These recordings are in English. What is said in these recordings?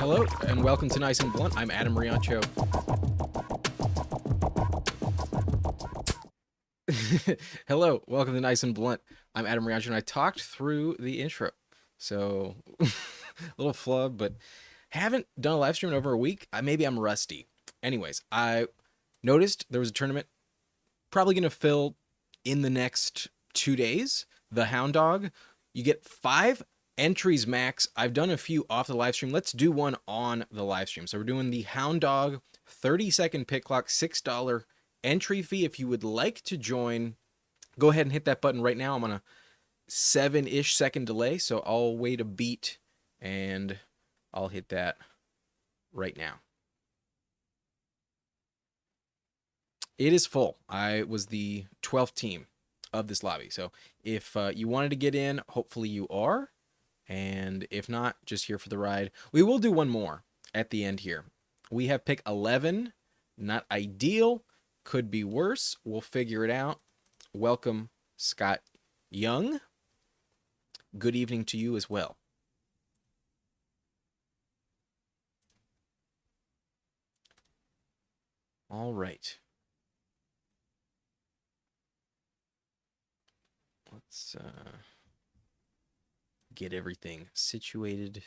Hello, and welcome to Nice and Blunt. I'm Adam Riancho. Hello, welcome to Nice and Blunt. I'm Adam Riancho, and I talked through the intro. So, a little flub, but haven't done a live stream in over a week. Maybe I'm rusty. Anyways, I noticed there was a tournament probably going to fill in the next 2 days. The Hound Dog. You get 5 entries max. I've done a few off the live stream. Let's do one on the live stream. So we're doing the Hound Dog 30-second pick clock, $6 entry fee. If you would like to join, go ahead and hit that button right now. I'm on a 7-ish second delay, so I'll wait a beat and I'll hit that right now. It is full. I was the 12th team of this lobby. So if you wanted to get in, hopefully you are. And if not, just here for the ride. We will do one more at the end here. We have pick 11. Not ideal. Could be worse. We'll figure it out. Welcome, Scott Young. Good evening to you as well. All right. Let's get everything situated.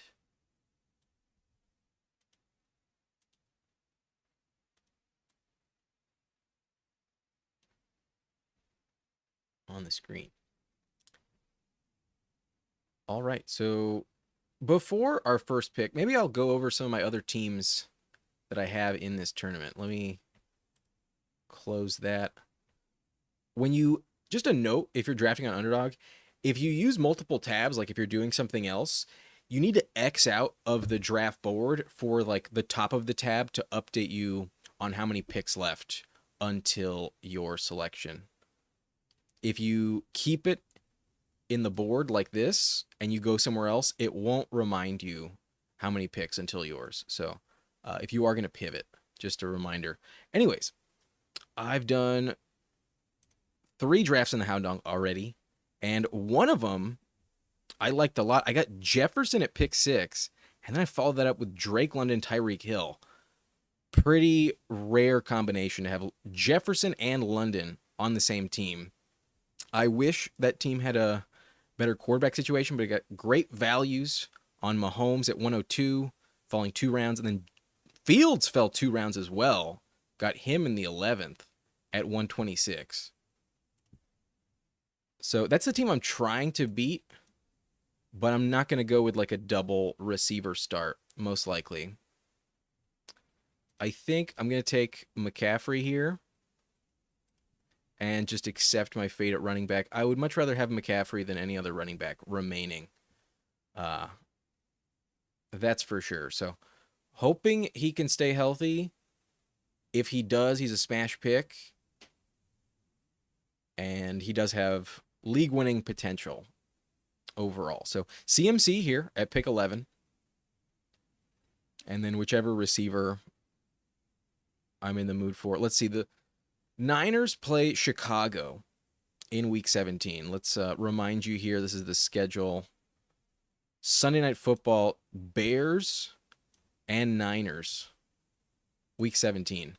On the screen. All right, so before our first pick, maybe I'll go over some of my other teams that I have in this tournament. Let me close that. Just a note, if you're drafting on Underdog, if you use multiple tabs, like if you're doing something else, you need to X out of the draft board for like the top of the tab to update you on how many picks left until your selection. If you keep it in the board like this and you go somewhere else, it won't remind you how many picks until yours. So if you are going to pivot, just a reminder. Anyways, I've done 3 drafts in the Hound Dog already, and one of them I liked a lot. I got Jefferson at pick 6, and then I followed that up with Drake London, Tyreek Hill. Pretty rare combination to have Jefferson and London on the same team. I wish that team had a better quarterback situation, but it got great values on Mahomes at 102, falling 2 rounds, and then Fields fell 2 rounds as well. Got him in the 11th at 126. So that's the team I'm trying to beat, but I'm not going to go with like a double receiver start, most likely. I think I'm going to take McCaffrey here and just accept my fate at running back. I would much rather have McCaffrey than any other running back remaining. That's for sure. So hoping he can stay healthy. If he does, he's a smash pick. And he does have league-winning potential overall. So CMC here at pick 11. And then whichever receiver I'm in the mood for. Let's see. The Niners play Chicago in Week 17. Let's remind you here, this is the schedule. Sunday Night Football, Bears and Niners, Week 17.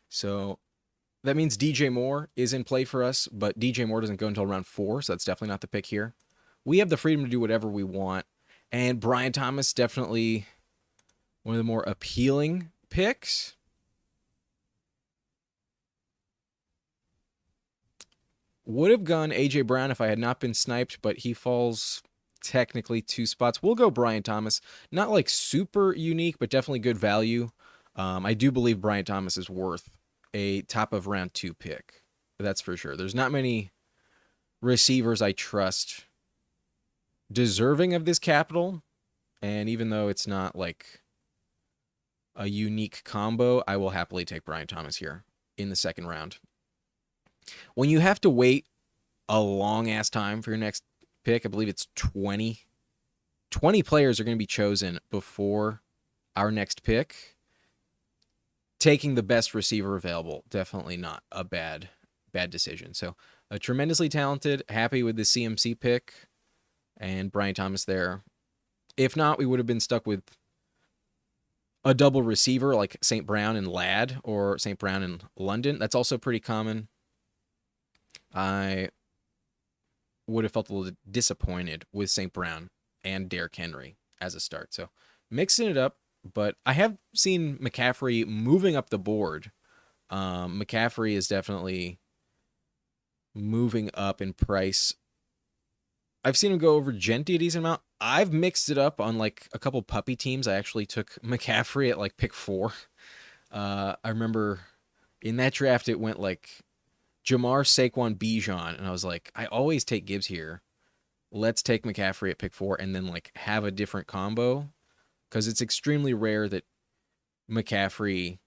So that means DJ Moore is in play for us, but DJ Moore doesn't go until round 4, so that's definitely not the pick here. We have the freedom to do whatever we want. And Brian Thomas, definitely one of the more appealing picks. Would have gone A.J. Brown if I had not been sniped, but he falls technically 2 spots. We'll go Brian Thomas. Not like super unique, but definitely good value. I do believe Brian Thomas is worth a top of round 2 pick. That's for sure. There's not many receivers I trust deserving of this capital. And even though it's not like a unique combo, I will happily take Brian Thomas here in the second round. When you have to wait a long ass time for your next pick, I believe it's 20 players are going to be chosen before our next pick. Taking the best receiver available, definitely not a bad decision. So a tremendously talented, happy with the CMC pick, and Brian Thomas there If not, we would have been stuck with a double receiver like St. Brown and Ladd or St. Brown and London. That's also pretty common. I would have felt a little disappointed with St. Brown and Derrick Henry as a start. So mixing it up, but I have seen McCaffrey moving up the board. McCaffrey is definitely moving up in price. I've seen him go over Gentry a decent amount. I've mixed it up on like a couple puppy teams. I actually took McCaffrey at like pick 4. I remember in that draft it went like Jamar, Saquon, Bijan, and I was like, I always take Gibbs here. Let's take McCaffrey at pick 4 and then like have a different combo, because it's extremely rare that McCaffrey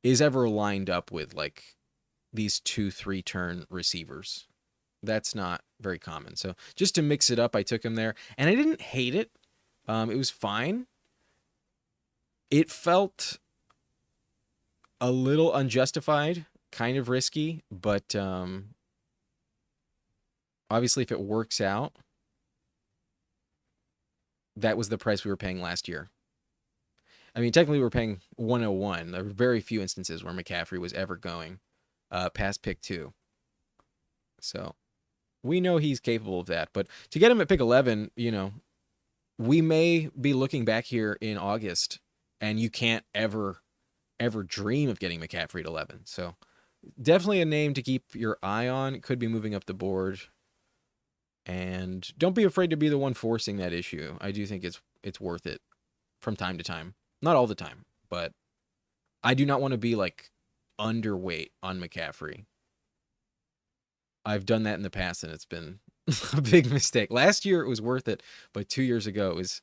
is ever lined up with like these 2-3 turn receivers. That's not very common. So just to mix it up, I took him there, and I didn't hate it. It was fine. It felt a little unjustified, kind of risky, but obviously if it works out, that was the price we were paying last year. I mean, technically we were paying 101. There were very few instances where McCaffrey was ever going past pick 2. So we know he's capable of that. But to get him at pick 11, we may be looking back here in August, and you can't ever dream of getting McCaffrey at 11. So definitely a name to keep your eye on. It could be moving up the board. And don't be afraid to be the one forcing that issue. I do think it's worth it from time to time. Not all the time, but I do not want to be like underweight on McCaffrey. I've done that in the past, and it's been a big mistake. Last year it was worth it, but 2 years ago it was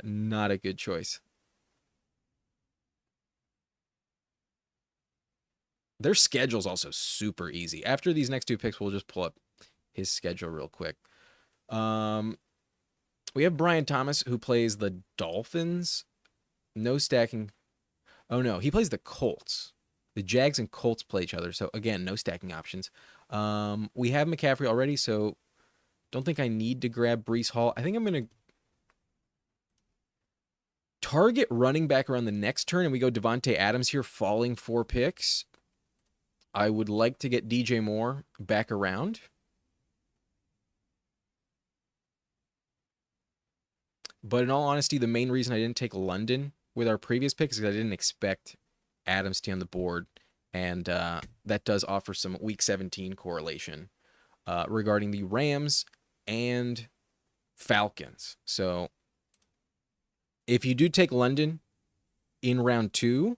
not a good choice. Their schedule's also super easy. After these next 2 picks, we'll just pull up his schedule real quick. We have Brian Thomas, who plays the Dolphins. No stacking. Oh, no. He plays the Colts. The Jags and Colts play each other. So, again, no stacking options. We have McCaffrey already, so don't think I need to grab Breece Hall. I think I'm going to target running back around the next turn, and we go Devontae Adams here, falling 4 picks. I would like to get DJ Moore back around. But in all honesty, the main reason I didn't take London with our previous picks is because I didn't expect Adams to be on the board. And that does offer some Week 17 correlation regarding the Rams and Falcons. So if you do take London in round 2,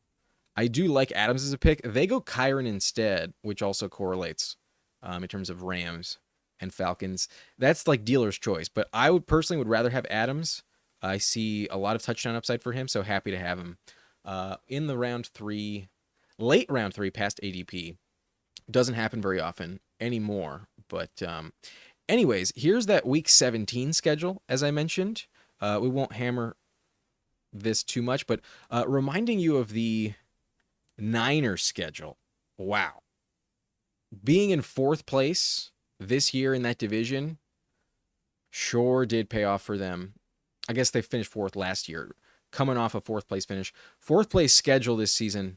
I do like Adams as a pick. They go Kyren instead, which also correlates in terms of Rams and Falcons. That's like dealer's choice. But I would personally rather have Adams. I see a lot of touchdown upside for him, so happy to have him in the round 3, late round 3 past ADP. Doesn't happen very often anymore. But anyways, here's that Week 17 schedule, as I mentioned. We won't hammer this too much, but reminding you of the Niners schedule. Wow. Being in 4th place this year in that division sure did pay off for them. I guess they finished 4th last year, coming off a 4th place finish. 4th place schedule this season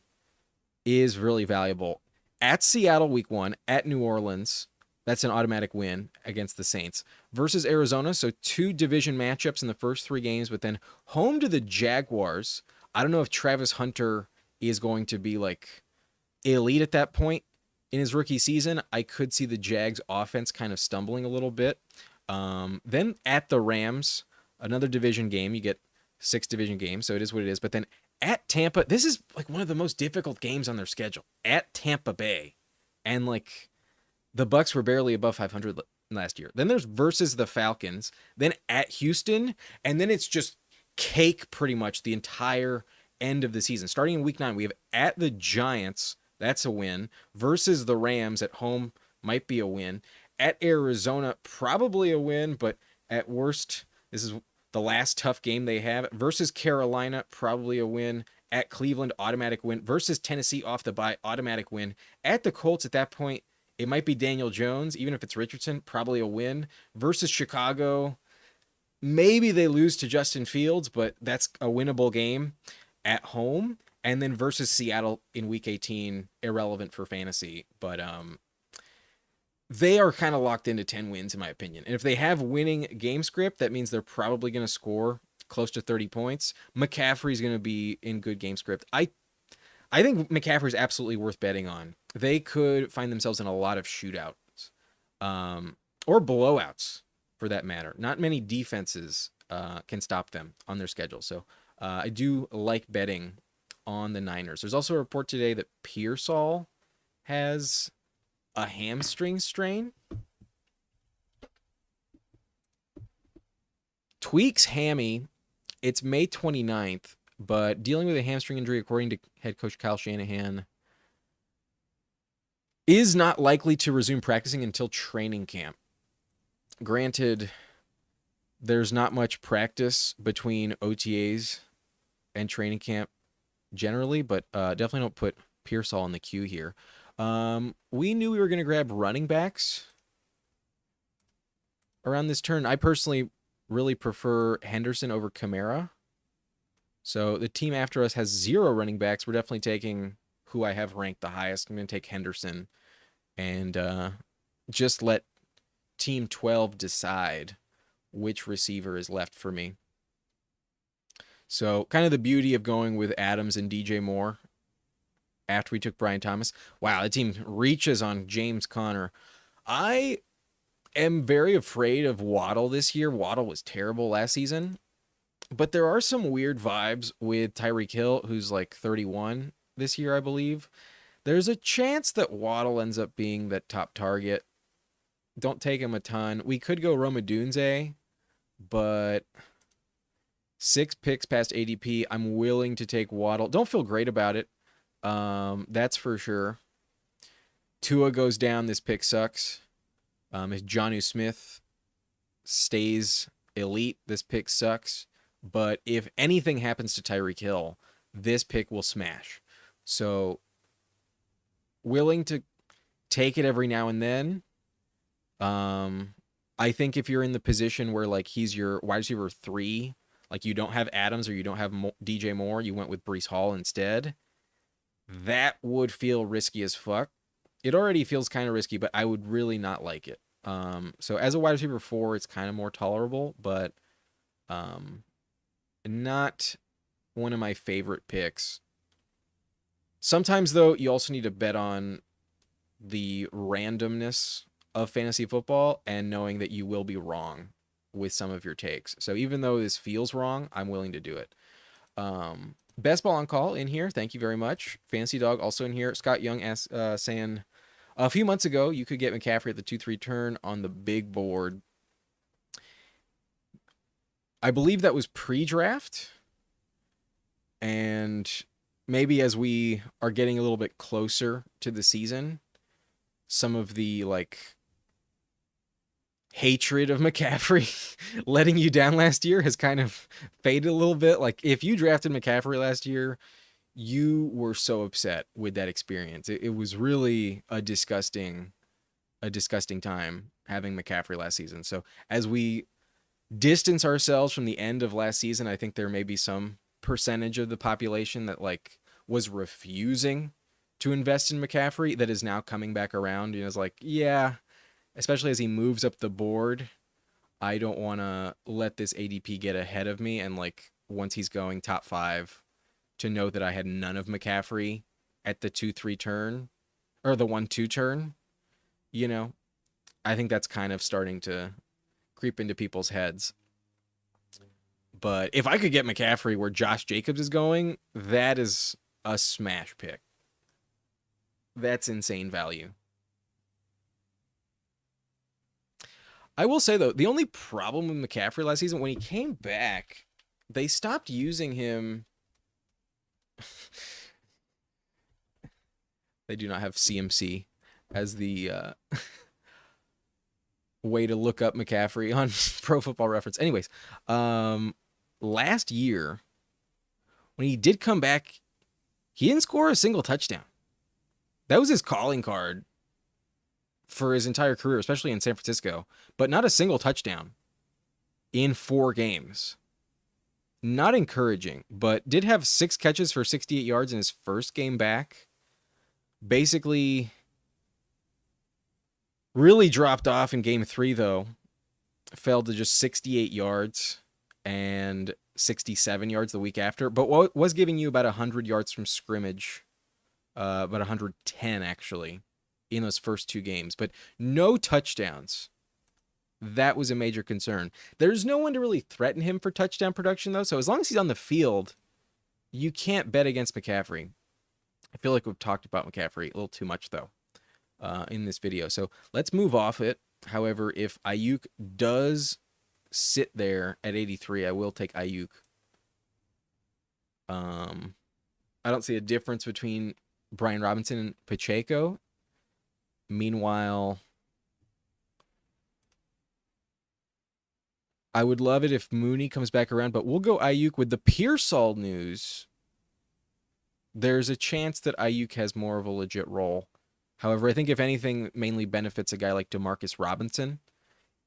is really valuable. At Seattle week 1, at New Orleans, that's an automatic win against the Saints, versus Arizona. So 2 division matchups in the first 3 games, but then home to the Jaguars. I don't know if Travis Hunter is going to be like elite at that point in his rookie season. I could see the Jags offense kind of stumbling a little bit. Then at the Rams, another division game. You get 6 division games, so it is what it is. But then at Tampa, this is like one of the most difficult games on their schedule. At Tampa Bay, and like the Bucs were barely above 500 last year. Then there's versus the Falcons, then at Houston, and then it's just cake pretty much the entire end of the season. Starting in week 9, we have at the Giants, that's a win, versus the Rams at home, might be a win. At Arizona, probably a win, but at worst, this is the last tough game they have. Versus Carolina, probably a win. At Cleveland, automatic win. Versus Tennessee, off the bye, automatic win. At the Colts, at that point, it might be Daniel Jones, even if it's Richardson, probably a win. Versus Chicago, Maybe they lose to Justin Fields, but that's a winnable game at home. And then versus Seattle in Week 18, irrelevant for fantasy, but they are kind of locked into 10 wins in my opinion. And if they have winning game script, that means they're probably going to score close to 30 points. McCaffrey's going to be in good game script. I think McCaffrey's absolutely worth betting on. They could find themselves in a lot of shootouts, or blowouts for that matter. Not many defenses can stop them on their schedule. So I do like betting on the Niners. There's also a report today that Pearsall has a hamstring strain. Tweaks hammy. It's May 29th, but dealing with a hamstring injury, according to head coach Kyle Shanahan, is not likely to resume practicing until training camp. Granted, there's not much practice between OTAs and training camp generally, but definitely don't put Pearsall in the queue here. We knew we were going to grab running backs around this turn. I personally really prefer Henderson over Kamara. So the team after us has 0 running backs. We're definitely taking who I have ranked the highest. I'm going to take Henderson and just let Team 12 decide which receiver is left for me. So kind of the beauty of going with Adams and DJ Moore after we took Brian Thomas. Wow, the team reaches on James Conner. I am very afraid of Waddle this year. Waddle was terrible last season. But there are some weird vibes with Tyreek Hill, who's like 31 this year, I believe. There's a chance that Waddle ends up being that top target. Don't take him a ton. We could go Roma Dunze, but 6 picks past ADP. I'm willing to take Waddle. Don't feel great about it. That's for sure. Tua goes down. This pick sucks. If Jonnu Smith stays elite, this pick sucks. But if anything happens to Tyreek Hill, this pick will smash. So willing to take it every now and then. I think if you're in the position where like he's your wide receiver 3, like you don't have Adams or you don't have DJ Moore, you went with Breece Hall instead, that would feel risky as fuck. It already feels kind of risky, but I would really not like it. So as a wide receiver 4, it's kind of more tolerable, but not one of my favorite picks. Sometimes, though, you also need to bet on the randomness of fantasy football and knowing that you will be wrong with some of your takes. So even though this feels wrong, I'm willing to do it. Best Ball on Call in here. Thank you very much. Fantasy Dog also in here. Scott Young saying, a few months ago, you could get McCaffrey at the 2-3 turn on the big board. I believe that was pre-draft. And maybe as we are getting a little bit closer to the season, some of the like hatred of McCaffrey letting you down last year has kind of faded a little bit. Like if you drafted McCaffrey last year, you were so upset with that experience. It was really a disgusting time having McCaffrey last season. So as we distance ourselves from the end of last season, I think there may be some percentage of the population that like was refusing to invest in McCaffrey that is now coming back around and is like, yeah, especially as he moves up the board, I don't want to let this ADP get ahead of me. And like once he's going top 5, to know that I had none of McCaffrey at the 2-3 turn or the 1-2 turn, you know, I think that's kind of starting to creep into people's heads. But if I could get McCaffrey where Josh Jacobs is going, that is a smash pick. That's insane value. I will say, though, the only problem with McCaffrey last season, when he came back, they stopped using him. They do not have CMC as the way to look up McCaffrey on Pro Football Reference. Anyways, last year, when he did come back, he didn't score a single touchdown. That was his calling card for his entire career, especially in San Francisco, but not a single touchdown. in 4 games. Not encouraging, but did have 6 catches for 68 yards in his first game back. Basically, really dropped off in game 3, though. Fell to just 68 yards and 67 yards the week after, but what was giving you about 100 yards from scrimmage, about 110 actually, in those first 2 games, but no touchdowns. That was a major concern. There's no one to really threaten him for touchdown production, though, so as long as he's on the field, you can't bet against McCaffrey. I feel like we've talked about McCaffrey a little too much, though, in this video, so let's move off it. However, if Aiyuk does sit there at 83, I will take Aiyuk. I don't see a difference between Brian Robinson and Pacheco. Meanwhile, I would love it if Mooney comes back around, but we'll go Aiyuk. With the Pearsall news, there's a chance that Aiyuk has more of a legit role. However, I think if anything, mainly benefits a guy like Demarcus Robinson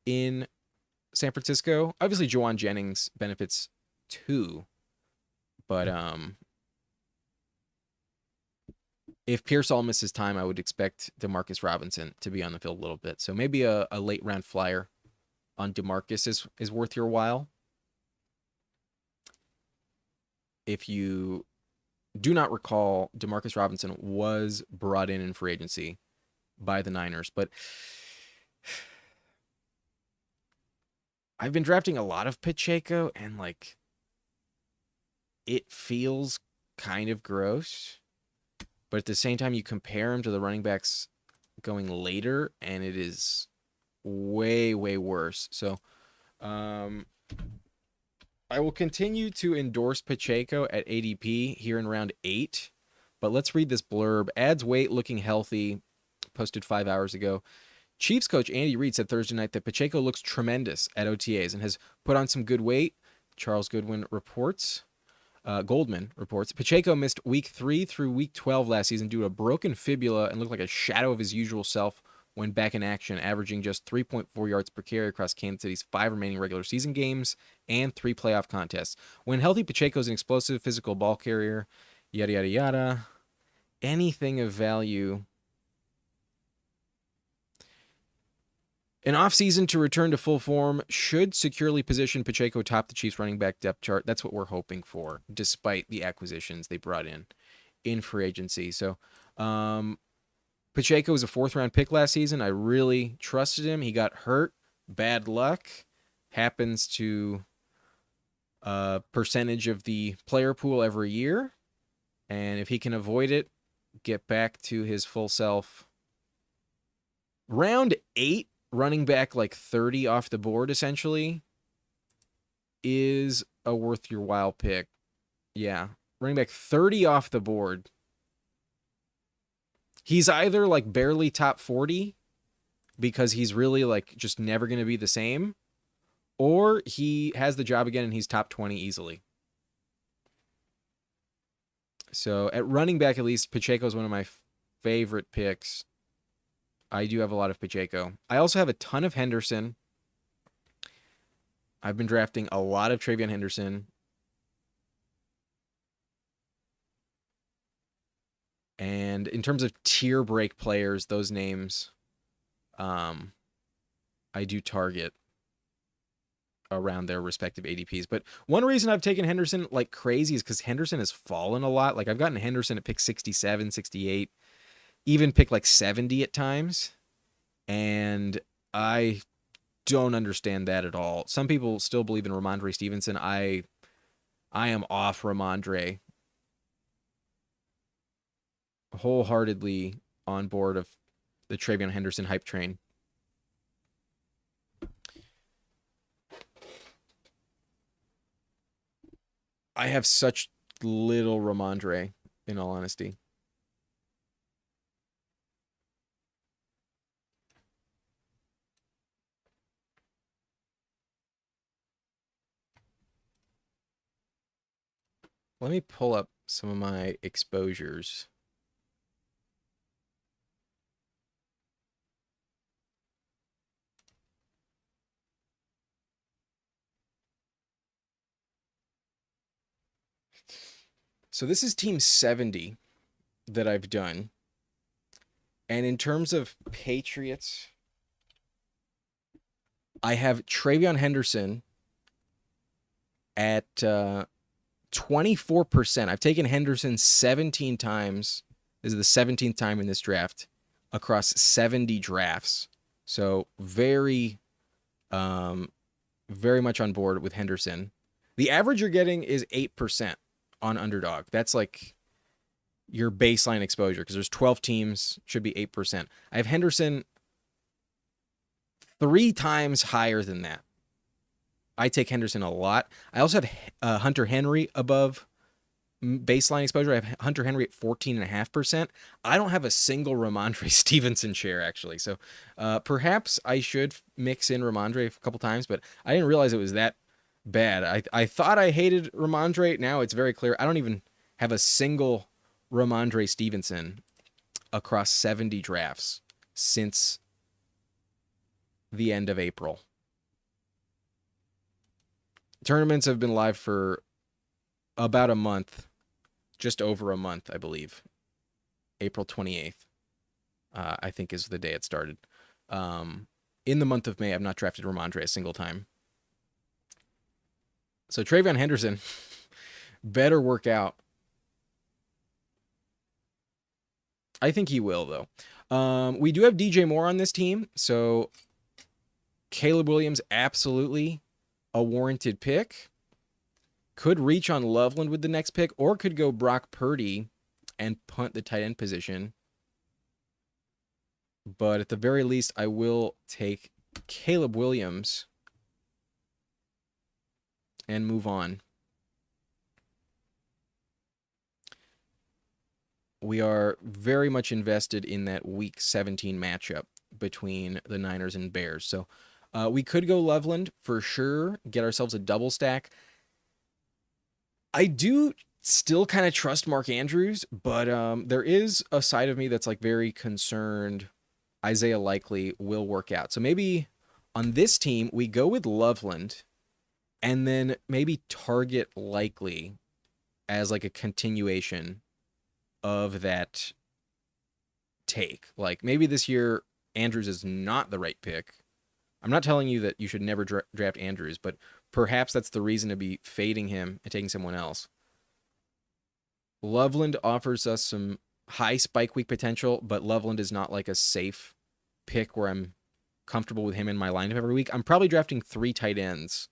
in San Francisco. Obviously, Juwan Jennings benefits too, but if Pearsall misses time, I would expect Demarcus Robinson to be on the field a little bit. So maybe a late round flyer on Demarcus is worth your while. If you do not recall, Demarcus Robinson was brought in free agency by the Niners, but I've been drafting a lot of Pacheco, and like, it feels kind of gross, but at the same time, you compare him to the running backs going later, and it is way, way worse. So, I will continue to endorse Pacheco at ADP here in round 8, but let's read this blurb. Adds weight, looking healthy, posted 5 hours ago. Chiefs coach Andy Reid said Thursday night that Pacheco looks tremendous at OTAs and has put on some good weight. Charles Goldman reports. Pacheco missed week 3 through week 12 last season due to a broken fibula and looked like a shadow of his usual self when back in action, averaging just 3.4 yards per carry across Kansas City's 5 remaining regular season games and 3 playoff contests. When healthy, Pacheco is an explosive physical ball carrier, yada, yada, yada. Anything of value. An offseason to return to full form should securely position Pacheco top the Chiefs running back depth chart. That's what we're hoping for, despite the acquisitions they brought in free agency. So, Pacheco was a 4th-round pick last season. I really trusted him. He got hurt. Bad luck. Happens to a percentage of the player pool every year. And if he can avoid it, get back to his full self. Round 8, running back like 30 off the board, essentially, is a worth your while pick. Yeah. Running back 30 off the board. He's either like barely top 40 because he's really like just never going to be the same, or he has the job again and he's top 20 easily. So at running back, at least, Pacheco is one of my favorite picks. I do have a lot of Pacheco. I also have a ton of Henderson. I've been drafting a lot of Travion Henderson. And in terms of tier break players, those names, I do target around their respective ADPs. But one reason I've taken Henderson like crazy is because Henderson has fallen a lot. Like, I've gotten Henderson at pick 67, 68, even pick like 70 at times. And I don't understand that at all. Some people still believe in Ramondre Stevenson. I am off Ramondre. Wholeheartedly on board of the Travion Henderson hype train. I have such little Ramondre, in all honesty. Let me pull up some of my exposures. So this is team 70 that I've done. And in terms of Patriots, I have TreVeyon Henderson at 24%. I've taken Henderson 17 times. This is the 17th time in this draft across 70 drafts. So very much on board with Henderson. The average you're getting is 8% on Underdog. That's like your baseline exposure because there's 12 teams, should be 8%. I have Henderson 3 times higher than that. I take Henderson a lot. I also have Hunter Henry above baseline exposure. I have Hunter Henry at 14.5%. I don't have a single Ramondre Stevenson share, actually. So perhaps I should mix in Ramondre a couple times, but I didn't realize it was that bad. I thought I hated Ramondre. Now it's very clear. I don't even have a single Ramondre Stevenson across 70 drafts since the end of April. Tournaments have been live for about a month, just over a month, I believe. April 28th, I think, is the day it started. In the month of May, I've not drafted Ramondre a single time. So TreVeyon Henderson better work out. I think he will, though. We do have DJ Moore on this team, so Caleb Williams, absolutely a warranted pick. Could reach on Loveland with the next pick, or could go Brock Purdy and punt the tight end position. But at the very least, I will take Caleb Williams and move on. We are very much invested in that Week 17 matchup between the Niners and Bears. So we could go Loveland for sure, get ourselves a double stack. I do still kind of trust Mark Andrews, but there is a side of me that's like very concerned Isaiah Likely will work out. So maybe on this team, we go with Loveland and then maybe target Likely as like a continuation of that take. Like maybe this year Andrews is not the right pick. I'm not telling you that you should never draft Andrews, but perhaps that's the reason to be fading him and taking someone else. Loveland offers us some high spike week potential, but Loveland is not like a safe pick where I'm comfortable with him in my lineup every week. I'm probably drafting 3 tight ends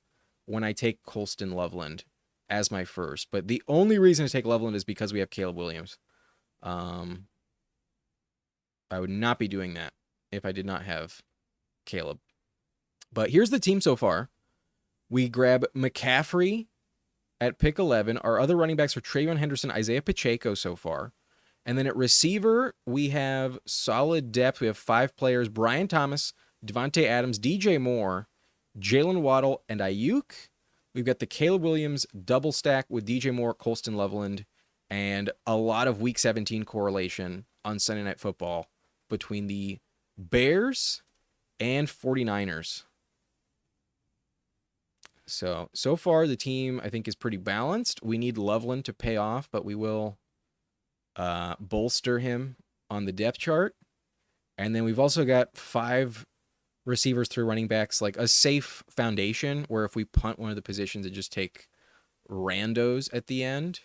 when I take Colston Loveland as my first, but the only reason to take Loveland is because we have Caleb Williams. I would not be doing that if I did not have Caleb. But here's the team so far. We grab McCaffrey at pick 11. Our other running backs are TreVeyon Henderson, Isaiah Pacheco so far. And then at receiver, we have solid depth. We have 5 players: Brian Thomas, Devontae Adams, DJ Moore, Jalen Waddle, and Ayuk. We've got the Caleb Williams double stack with DJ Moore, Colston Loveland, and a lot of Week 17 correlation on Sunday Night Football between the Bears and 49ers. So far the team, I think, is pretty balanced. We need Loveland to pay off, but we will bolster him on the depth chart. And then we've also got 5 receivers, 3 running backs, like a safe foundation where if we punt one of the positions and just take randos at the end,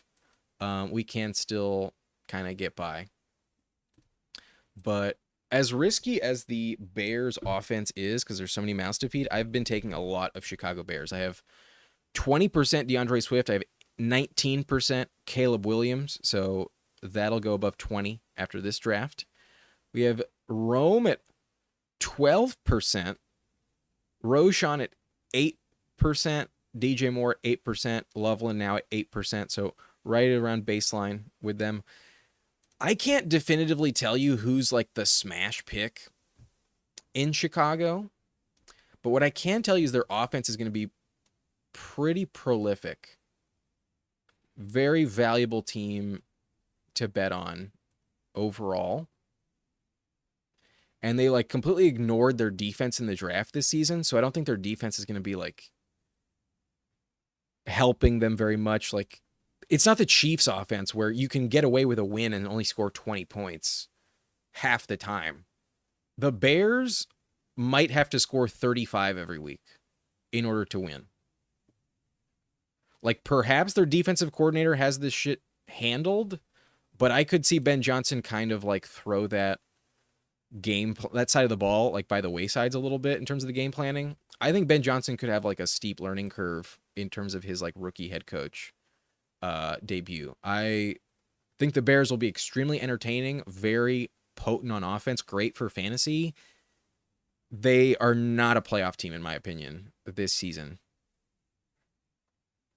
we can still kind of get by. But as risky as the Bears offense is, because there's so many mouths to feed, I've been taking a lot of Chicago Bears. I have 20% DeAndre Swift. I have 19% Caleb Williams. So that'll go above 20 after this draft. We have Rome at 12%, Roshan at 8%, DJ Moore at 8%, Loveland now at 8%. So right around baseline with them. I can't definitively tell you who's like the smash pick in Chicago, but what I can tell you is their offense is going to be pretty prolific. Very valuable team to bet on overall. And they like completely ignored their defense in the draft this season, so I don't think their defense is going to be like helping them very much. Like It's not the Chiefs offense where you can get away with a win and only score 20 points half the time. The Bears might have to score 35 every week in order to win. Like, perhaps their defensive coordinator has this shit handled, but I could see Ben Johnson kind of like throw that that side of the ball like by the waysides a little bit in terms of the game planning. I think Ben Johnson could have like a steep learning curve in terms of his like rookie head coach debut. I think the Bears will be extremely entertaining, very potent on offense, great for fantasy. They are not a playoff team in my opinion this season.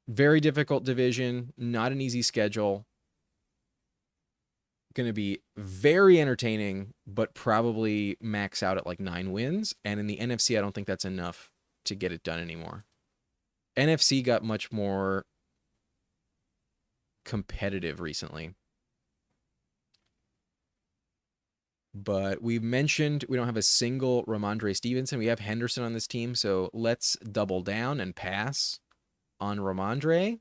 Very difficult division, not an easy schedule. Going to be very entertaining, but probably max out at like 9 wins. And in the NFC, I don't think that's enough to get it done anymore. NFC got much more competitive recently. But we've mentioned we don't have a single Ramondre Stevenson. We have Henderson on this team, so let's double down and pass on Ramondre.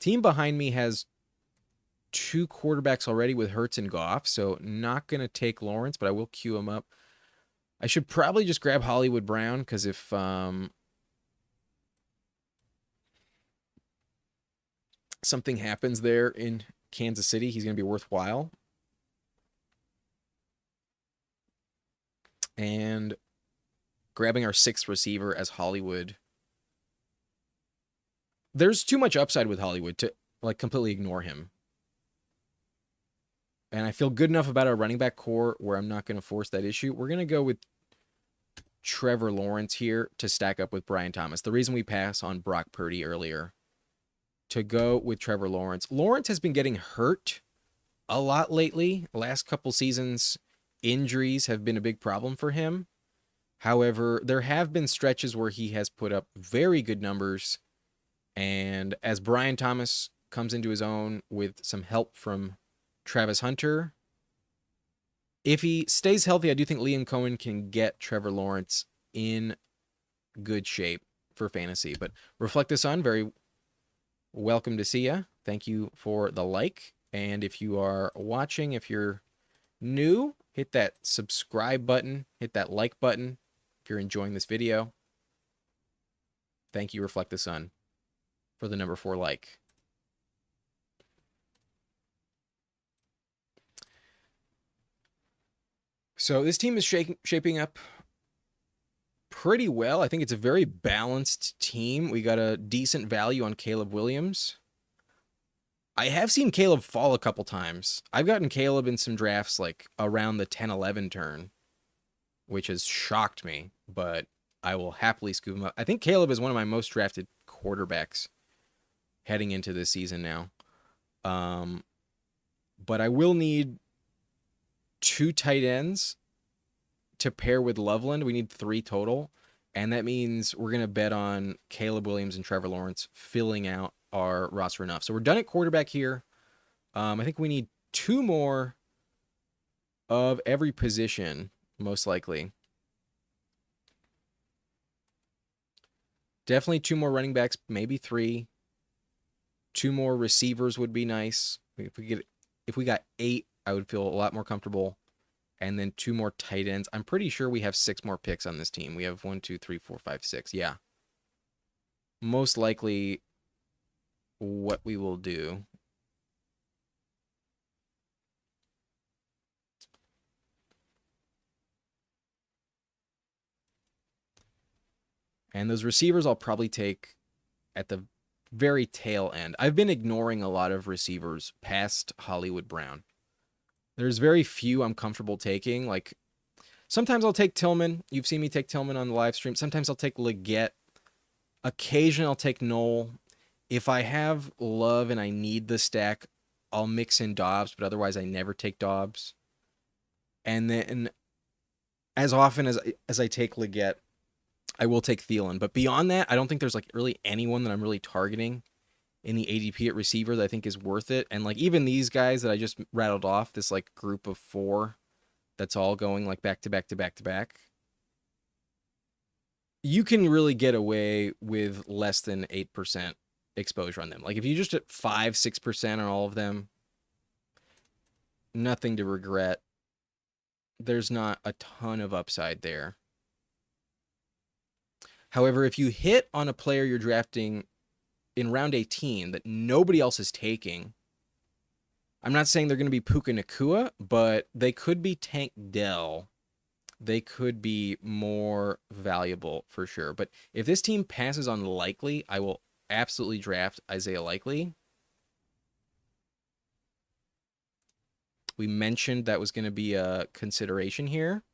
Team behind me has 2 quarterbacks already with Hurts and Goff, so not going to take Lawrence, but I will queue him up. I should probably just grab Hollywood Brown, because if something happens there in Kansas City, he's going to be worthwhile. And grabbing our 6th receiver as Hollywood. There's too much upside with Hollywood to like completely ignore him. And I feel good enough about our running back core where I'm not going to force that issue. We're going to go with Trevor Lawrence here to stack up with Brian Thomas. The reason we pass on Brock Purdy earlier, to go with Trevor Lawrence. Lawrence has been getting hurt a lot lately. Last couple seasons, injuries have been a big problem for him. However, there have been stretches where he has put up very good numbers. And as Brian Thomas comes into his own with some help from Travis Hunter, if he stays healthy, I do think Liam Cohen can get Trevor Lawrence in good shape for fantasy. But Reflect the Sun, very welcome to see you. Thank you for the like. And if you are watching, if you're new, hit that subscribe button, hit that like button if you're enjoying this video. Thank you, Reflect the Sun, for the number 4 like. So this team is shaping up pretty well. I think it's a very balanced team. We got a decent value on Caleb Williams. I have seen Caleb fall a couple times. I've gotten Caleb in some drafts like around the 10-11 turn, which has shocked me, but I will happily scoop him up. I think Caleb is one of my most drafted quarterbacks heading into this season now. But I will need 2 tight ends to pair with Loveland. We need 3 total. And that means we're going to bet on Caleb Williams and Trevor Lawrence filling out our roster enough. So we're done at quarterback here. I think we need 2 more of every position, most likely. Definitely 2 more running backs, maybe 3. 2 more receivers would be nice. If we got 8, I would feel a lot more comfortable. And then 2 more tight ends. I'm pretty sure we have 6 more picks on this team. We have 1, 2, 3, 4, 5, 6. Yeah. Most likely what we will do. And those receivers I'll probably take at the very tail end. I've been ignoring a lot of receivers past Hollywood Brown. There's very few I'm comfortable taking. Like, sometimes I'll take Tillman. You've seen me take Tillman on the live stream. Sometimes I'll take Leggett. Occasionally I'll take Knoll. If I have Love and I need the stack, I'll mix in Dobbs, but otherwise I never take Dobbs. And then as often as I take Leggett, I will take Thielen. But beyond that, I don't think there's like really anyone that I'm really targeting in the ADP at receiver that I think is worth it. And like even these guys that I just rattled off, this like group of 4 that's all going like back to back to back to back, you can really get away with less than 8% exposure on them. Like if you just at 5-6% on all of them, nothing to regret. There's not a ton of upside there. However, if you hit on a player you're drafting in round 18 that nobody else is taking, I'm not saying they're going to be Puka Nacua, but they could be Tank Dell. They could be more valuable for sure. But if this team passes on Likely, I will absolutely draft Isaiah Likely. We mentioned that was going to be a consideration here.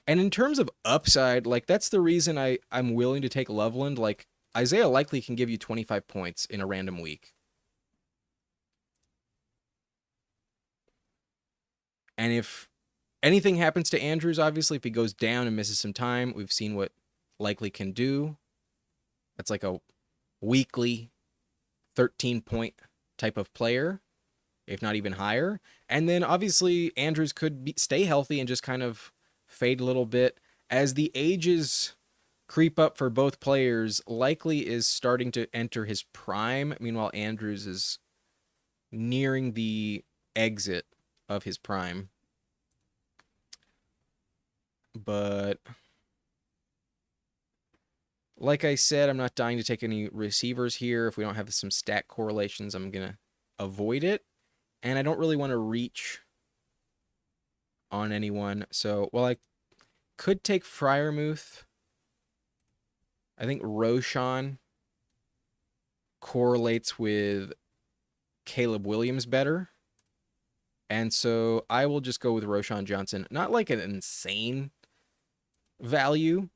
And in terms of upside, like that's the reason I'm willing to take Loveland. Like Isaiah Likely can give you 25 points in a random week. And if anything happens to Andrews, obviously, if he goes down and misses some time, we've seen what Likely can do. That's like a weekly 13-point type of player, if not even higher. And then obviously Andrews could stay healthy and just kind of fade a little bit. As the ages creep up for both players, Likely is starting to enter his prime. Meanwhile, Andrews is nearing the exit of his prime. But like I said, I'm not dying to take any receivers here. If we don't have some stat correlations, I'm going to avoid it. And I don't really want to reach on anyone. So, well, I could take Freiermuth. I think Roschon correlates with Caleb Williams better. And so I will just go with Roschon Johnson. Not like an insane value.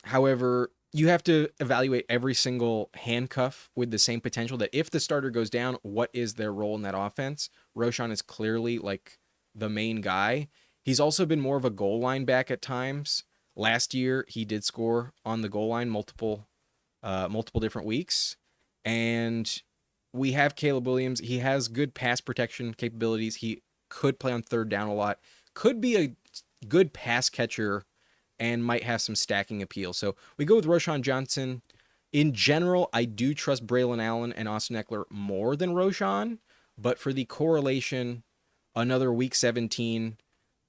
However, you have to evaluate every single handcuff with the same potential that if the starter goes down, what is their role in that offense? Roschon is clearly like the main guy. He's also been more of a goal line back at times. Last year, he did score on the goal line multiple different weeks. And we have Caleb Williams. He has good pass protection capabilities. He could play on third down a lot. Could be a good pass catcher and might have some stacking appeal. So we go with Roschon Johnson. In general, I do trust Braylon Allen and Austin Eckler more than Roschon, but for the correlation, another Week 17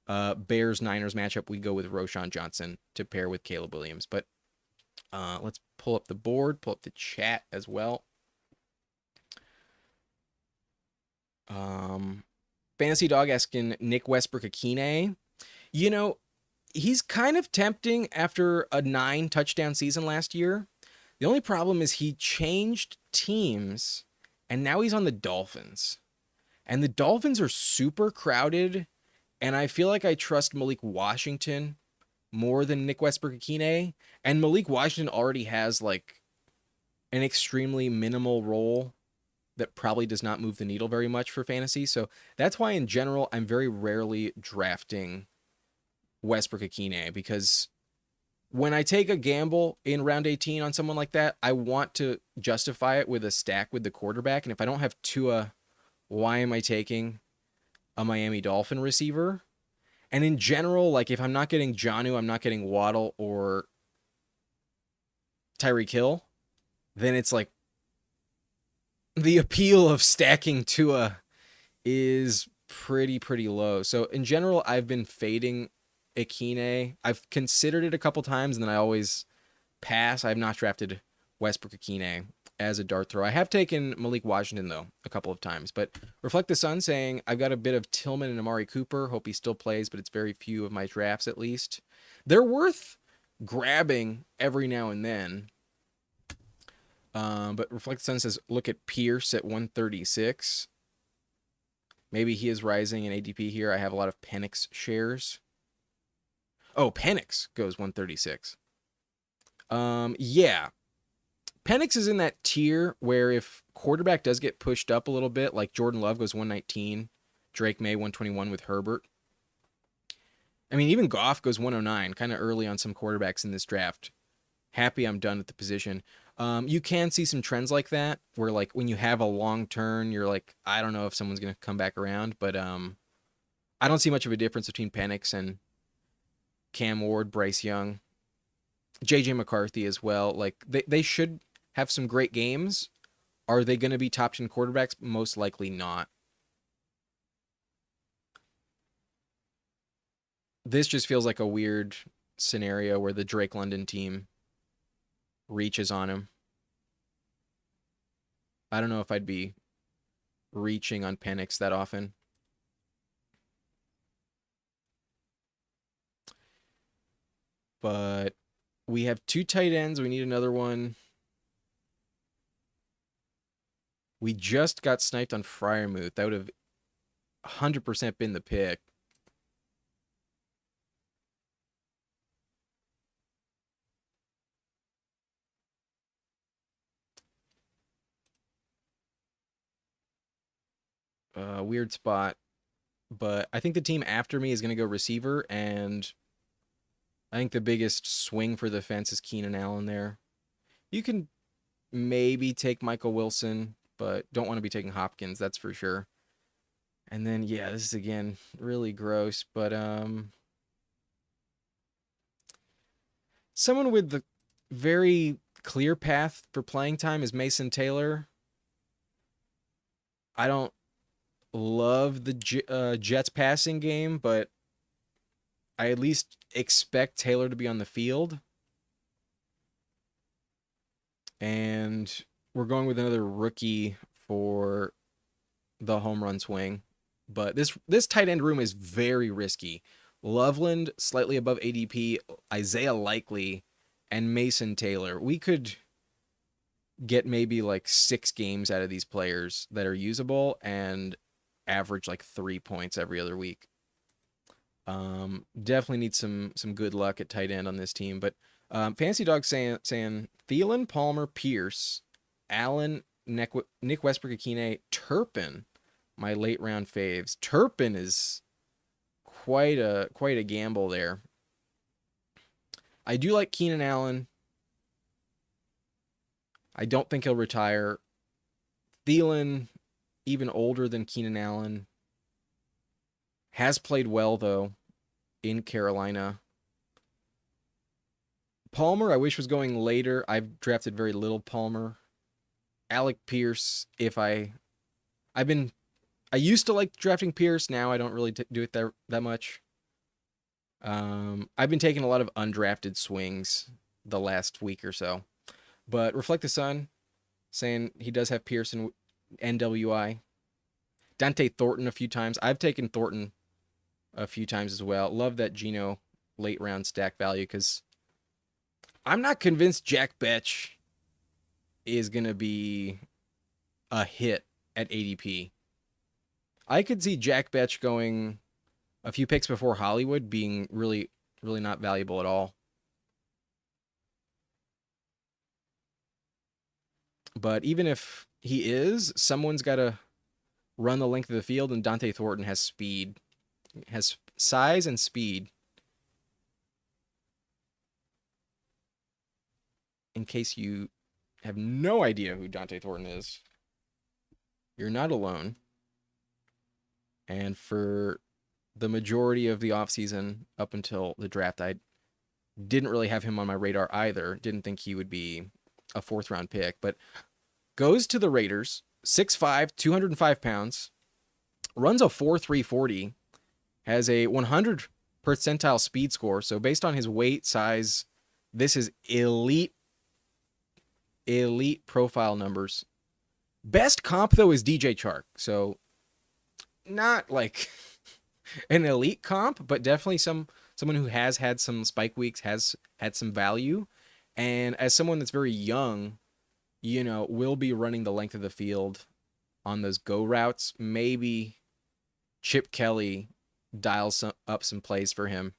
Bears-Niners matchup, we go with Roschon Johnson to pair with Caleb Williams. But let's pull up the board, pull up the chat as well. Fantasy Dog asking Nick Westbrook-Ikhine. You know, he's kind of tempting after a 9-touchdown season last year. The only problem is he changed teams, and now he's on the Dolphins. And the Dolphins are super crowded, and I feel like I trust Malik Washington more than Nick Westbrook-Ikhine. And Malik Washington already has, like, an extremely minimal role that probably does not move the needle very much for fantasy. So that's why, in general, I'm very rarely drafting Westbrook-Ikhine, because when I take a gamble in round 18 on someone like that, I want to justify it with a stack with the quarterback. And if I don't have Tua, why am I taking a Miami Dolphin receiver? And in general, like if I'm not getting Jonnu, I'm not getting Waddle or Tyreek Hill, then it's like the appeal of stacking Tua is pretty low. So in general, I've been fading Ikhine. I've considered it a couple times and then I always pass. I've not drafted Westbrook-Ikhine as a dart throw. I have taken Malik Washington though a couple of times, but Reflect the Sun saying I've got a bit of Tillman and Amari Cooper. Hope he still plays, but it's very few of my drafts at least. They're worth grabbing every now and then. But Reflect the Sun says look at Pierce at 136. Maybe he is rising in ADP here. I have a lot of Penix shares. Oh, Penix goes 136. Yeah. Penix is in that tier where if quarterback does get pushed up a little bit, like Jordan Love goes 119, Drake May 121 with Herbert. I mean, even Goff goes 109, kind of early on some quarterbacks in this draft. Happy I'm done at the position. You can see some trends like that, where like when you have a long turn, you're like, I don't know if someone's going to come back around, but I don't see much of a difference between Penix and Cam Ward, Bryce Young, JJ McCarthy as well. Like they should have some great games. Are they going to be top 10 quarterbacks? Most likely not. This just feels like a weird scenario where the Drake London team reaches on him. I don't know if I'd be reaching on Penix that often. But we have 2 tight ends. We need another one. We just got sniped on Freiermuth. That would have 100% been the pick. Weird spot. But I think the team after me is going to go receiver, and I think the biggest swing for the fence is Keenan Allen there. You can maybe take Michael Wilson, but don't want to be taking Hopkins, that's for sure. And then, yeah, this is, again, really gross, but someone with the very clear path for playing time is Mason Taylor. I don't love the Jets passing game, but I at least expect Taylor to be on the field. And we're going with another rookie for the home run swing. But this tight end room is very risky. Loveland, slightly above ADP, Isaiah Likely, and Mason Taylor. We could get maybe like 6 games out of these players that are usable and average like 3 points every other week. Definitely need some good luck at tight end on this team. But Fancy Dog saying Thielen, Palmer, Pierce, Allen, Nick Westbrook-Akine, Turpin, my late round faves. Turpin is quite a gamble there. I do like Keenan Allen. I don't think he'll retire. Thielen, even older than Keenan Allen, has played well though in Carolina. Palmer, I wish was going later. I've drafted very little Palmer. Alec Pierce, I used to like drafting Pierce. Now I don't really do it that much. I've been taking a lot of undrafted swings the last week or so. But Reflect the Sun saying he does have Pierce in NWI. Dante Thornton a few times. I've taken Thornton a few times as well. Love that Geno late round stack value because I'm not convinced Jack Betch is going to be a hit at ADP. I could see Jack Betch going a few picks before Hollywood being really, really not valuable at all. But even if he is, someone's got to run the length of the field, and Dante Thornton has speed. Has size and speed. In case you have no idea who Dante Thornton is, you're not alone. And for the majority of the offseason up until the draft, I didn't really have him on my radar either. Didn't think he would be a 4th round pick, but goes to the Raiders, 6'5", 205 pounds, runs a 4.3 40, has a 100 percentile speed score. So based on his weight, size, this is elite profile numbers. Best comp though is DJ Chark. So not like an elite comp, but definitely someone who has had some spike weeks, has had some value. And as someone that's very young, will be running the length of the field on those go routes. Maybe Chip Kelly dials up some plays for him.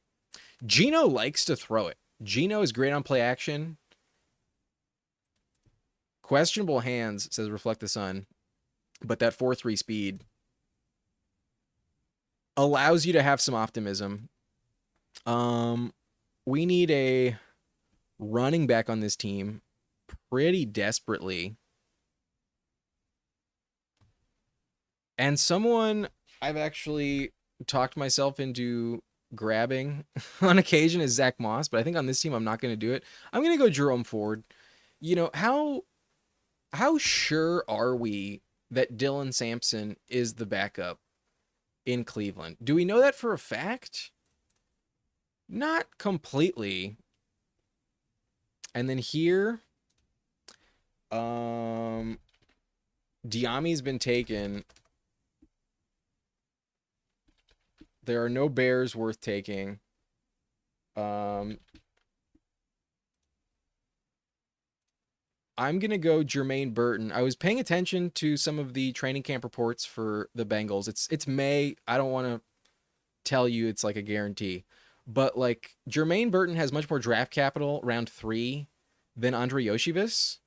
Geno likes to throw it. Geno is great on play action. Questionable hands, says Reflect the Sun, but that 4.3 speed allows you to have some optimism. We need a running back on this team pretty desperately. And someone I've actually talked myself into grabbing on occasion is Zach Moss, but I think on this team I'm not going to do it. I'm going to go Jerome Ford. How How sure are we that Dylan Sampson is the backup in Cleveland? Do we know that for a fact? Not completely. And then here, Diami's been taken. There are no Bears worth taking. I'm gonna go Jermaine Burton. I was paying attention to some of the training camp reports for the Bengals. It's May. I don't want to tell you it's like a guarantee, but like Jermaine Burton has much more draft capital round 3 than Andre Yoshivas.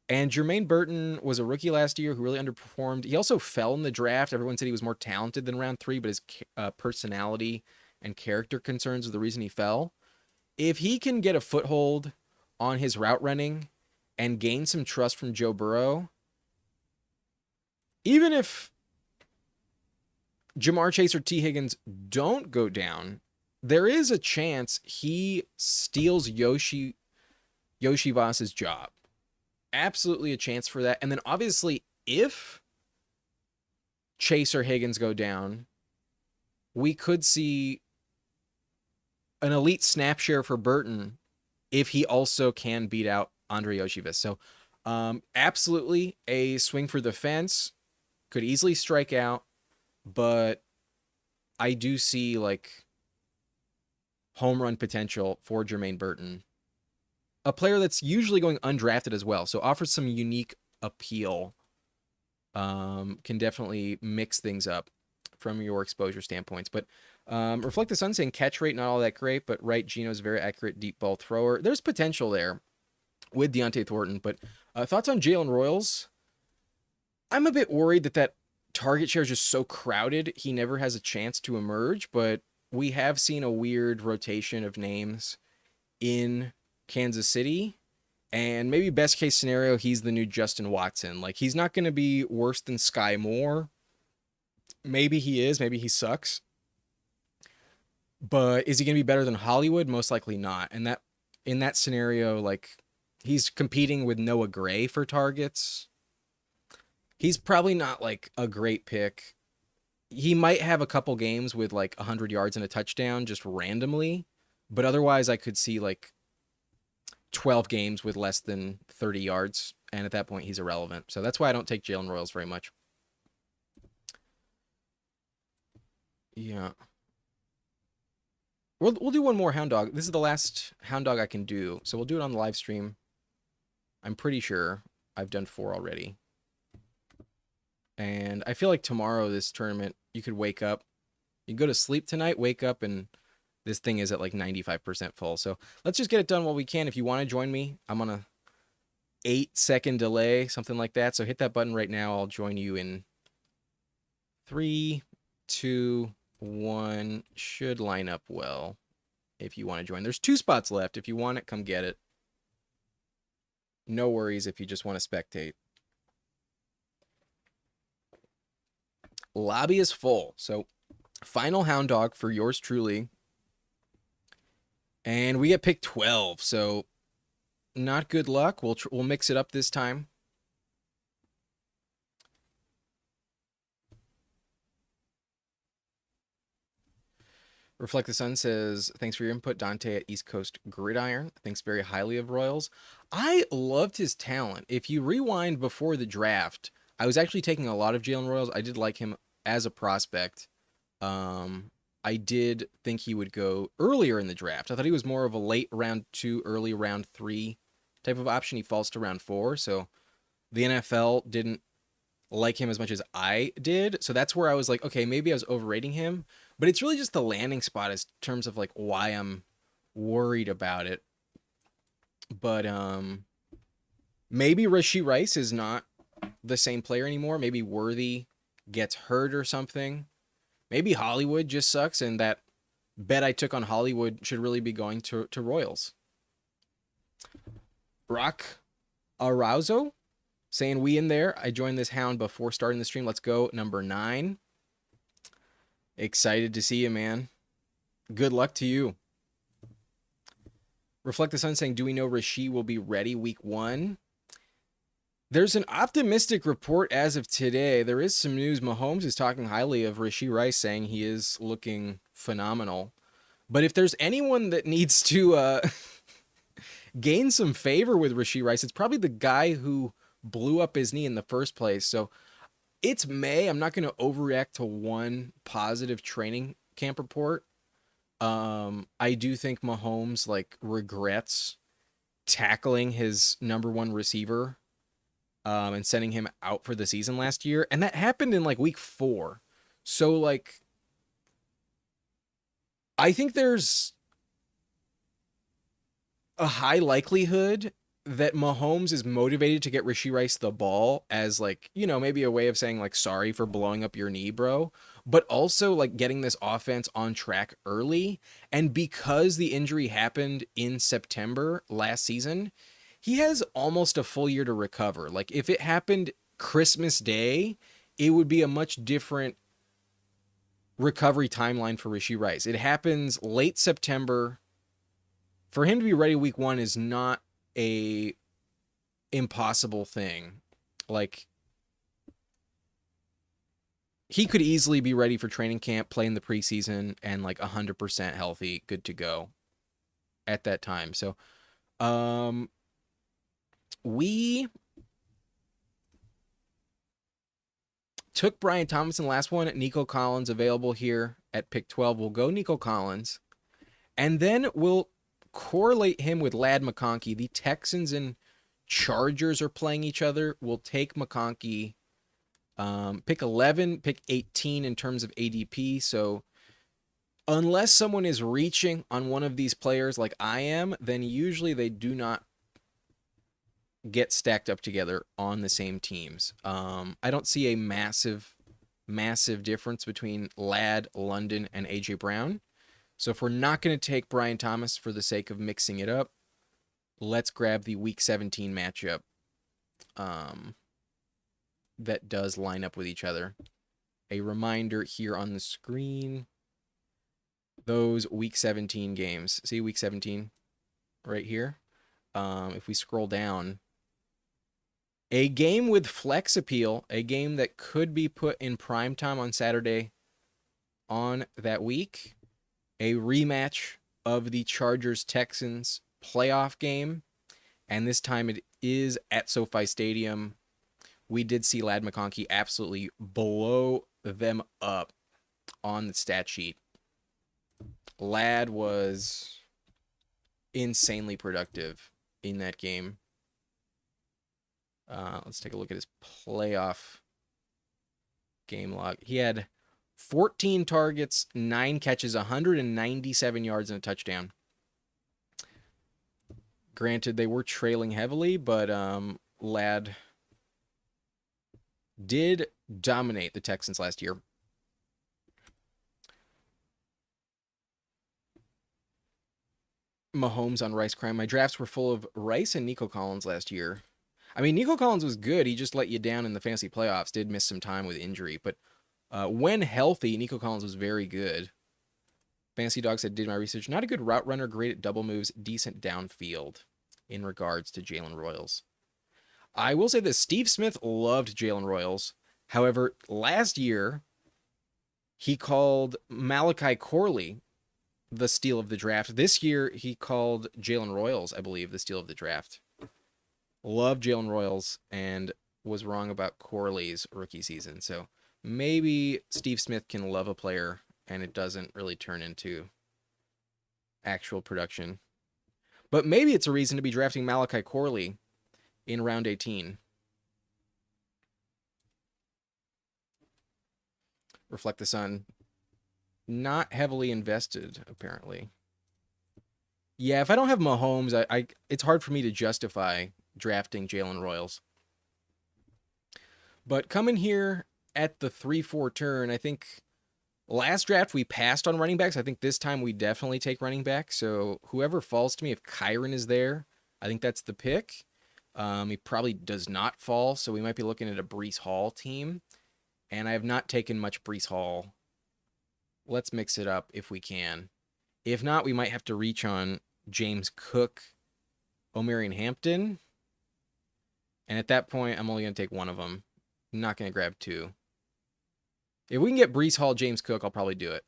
And Jermaine Burton was a rookie last year who really underperformed. He also fell in the draft. Everyone said he was more talented than round 3, but his personality and character concerns are the reason he fell. If he can get a foothold on his route running and gain some trust from Joe Burrow, even if Jamar Chase or T. Higgins don't go down, there is a chance he steals Yoshivas's job. Absolutely a chance for that. And then obviously, if Chase or Higgins go down, we could see an elite snap share for Burton if he also can beat out Andre Yoshivas. So absolutely a swing for the fence. Could easily strike out, but I do see like home run potential for Jermaine Burton. A player that's usually going undrafted as well, so offers some unique appeal. Can definitely mix things up from your exposure standpoints. But Reflect the Sun saying catch rate not all that great, but right, Gino's a very accurate deep ball thrower. There's potential there with Deontay Thornton. But thoughts on Jalen Royals? I'm a bit worried that target share is just so crowded. He never has a chance to emerge, but we have seen a weird rotation of names in Kansas City. And maybe best case scenario, he's the new Justin Watson. Like, he's not going to be worse than Sky Moore. Maybe he is. Maybe he sucks. But is he going to be better than Hollywood? Most likely not. And that in that scenario, like, he's competing with Noah Gray for targets. He's probably not like a great pick. He might have a couple games with like 100 yards and a touchdown just randomly. But otherwise, I could see like 12 games with less than 30 yards. And at that point, he's irrelevant. So that's why I don't take Jalen Royals very much. Yeah. We'll do one more Hound Dog. This is the last Hound Dog I can do. So we'll do it on the live stream. I'm pretty sure I've done 4 already. And I feel like tomorrow, this tournament, you could wake up. You go to sleep tonight, wake up, and this thing is at like 95% full. So let's just get it done while we can. If you want to join me, I'm on a 8-second delay, something like that. So hit that button right now. I'll join you in 3, 2, 1. Should line up well if you want to join. There's 2 spots left. If you want it, come get it. No worries if you just want to spectate. Lobby is full. So final Hound Dog for yours truly. And we get pick 12. So not good luck. We'll mix it up this time. Reflect the Sun says, thanks for your input, Dante at East Coast Gridiron. Thinks very highly of Royals. I loved his talent. If you rewind before the draft, I was actually taking a lot of Jalen Royals. I did like him as a prospect. I did think he would go earlier in the draft. I thought he was more of a late round 2, early round 3 type of option. He falls to round 4. So the NFL didn't like him as much as I did. So that's where I was like, okay, maybe I was overrating him. But it's really just the landing spot in terms of like why I'm worried about it. But maybe Rashee Rice is not the same player anymore. Maybe Worthy gets hurt or something. Maybe Hollywood just sucks, and that bet I took on Hollywood should really be going to Royals. Brock Arauzo saying, we in there. I joined this hound before starting the stream. Let's go. Number 9. Excited to see you, man. Good luck to you. Reflect the Sun saying, do we know Rashee will be ready week 1? There's an optimistic report as of today. There is some news. Mahomes is talking highly of Rashee Rice, saying he is looking phenomenal. But if there's anyone that needs to gain some favor with Rashee Rice, it's probably the guy who blew up his knee in the first place. So it's May. I'm not going to overreact to one positive training camp report. I do think Mahomes like regrets tackling his number one receiver and sending him out for the season last year, and that happened in like week 4. So like I think there's a high likelihood that Mahomes is motivated to get Rashee Rice the ball as like, you know, maybe a way of saying like sorry for blowing up your knee, bro, but also like getting this offense on track early. And because the injury happened in September last season, he has almost a full year to recover. Like if it happened Christmas Day, it would be a much different recovery timeline for Rashee Rice. It happens late September. For him to be ready week 1 is not a impossible thing. Like he could easily be ready for training camp, play in the preseason, and like 100% healthy, good to go at that time. So, we took Brian Thomas in the last one. Nico Collins available here at pick 12. We'll go Nico Collins, and then we'll correlate him with Ladd McConkey. The Texans and Chargers are playing each other. We'll take McConkey. Pick 11, pick 18 in terms of ADP. So unless someone is reaching on one of these players like I am, then usually they do not get stacked up together on the same teams. I don't see a massive difference between Ladd, London, and AJ Brown. So if we're not going to take Brian Thomas for the sake of mixing it up, let's grab the Week 17 matchup that does line up with each other. A reminder here on the screen, those Week 17 games. See Week 17 right here? If we scroll down, a game with flex appeal, a game that could be put in prime time on Saturday on that week, a rematch of the Chargers-Texans playoff game, and this time it is at SoFi Stadium. We did see Ladd McConkey absolutely blow them up on the stat sheet. Ladd was insanely productive in that game. Let's take a look at his playoff game log. He had 14 targets, 9 catches, 197 yards, and a touchdown. Granted, they were trailing heavily, but Ladd did dominate the Texans last year. Mahomes on Rice crime. My drafts were full of Rice and Nico Collins last year. I mean, Nico Collins was good. He just let you down in the fantasy playoffs. Did miss some time with injury, but when healthy, Nico Collins was very good. Fantasy Dog said, did my research. Not a good route runner, great at double moves, decent downfield in regards to Jalen Royals. I will say this, Steve Smith loved Jalen Royals. However, last year, he called Malachi Corley the steal of the draft. This year, he called Jalen Royals, I believe, the steal of the draft. Loved Jalen Royals and was wrong about Corley's rookie season. So maybe Steve Smith can love a player and it doesn't really turn into actual production. But maybe it's a reason to be drafting Malachi Corley in round 18. Reflect the Sun. Not heavily invested, apparently. Yeah, if I don't have Mahomes, I it's hard for me to justify drafting Jalen Royals. But coming here at the 3-4 turn, I think last draft we passed on running backs. I think this time we definitely take running back. So whoever falls to me, if Kyron is there, I think that's the pick. He probably does not fall, so we might be looking at a Breece Hall team. And I have not taken much Breece Hall. Let's mix it up if we can. If not, we might have to reach on James Cook, Omarion Hampton. And at that point, I'm only going to take one of them. I'm not going to grab two. If we can get Breece Hall, James Cook, I'll probably do it.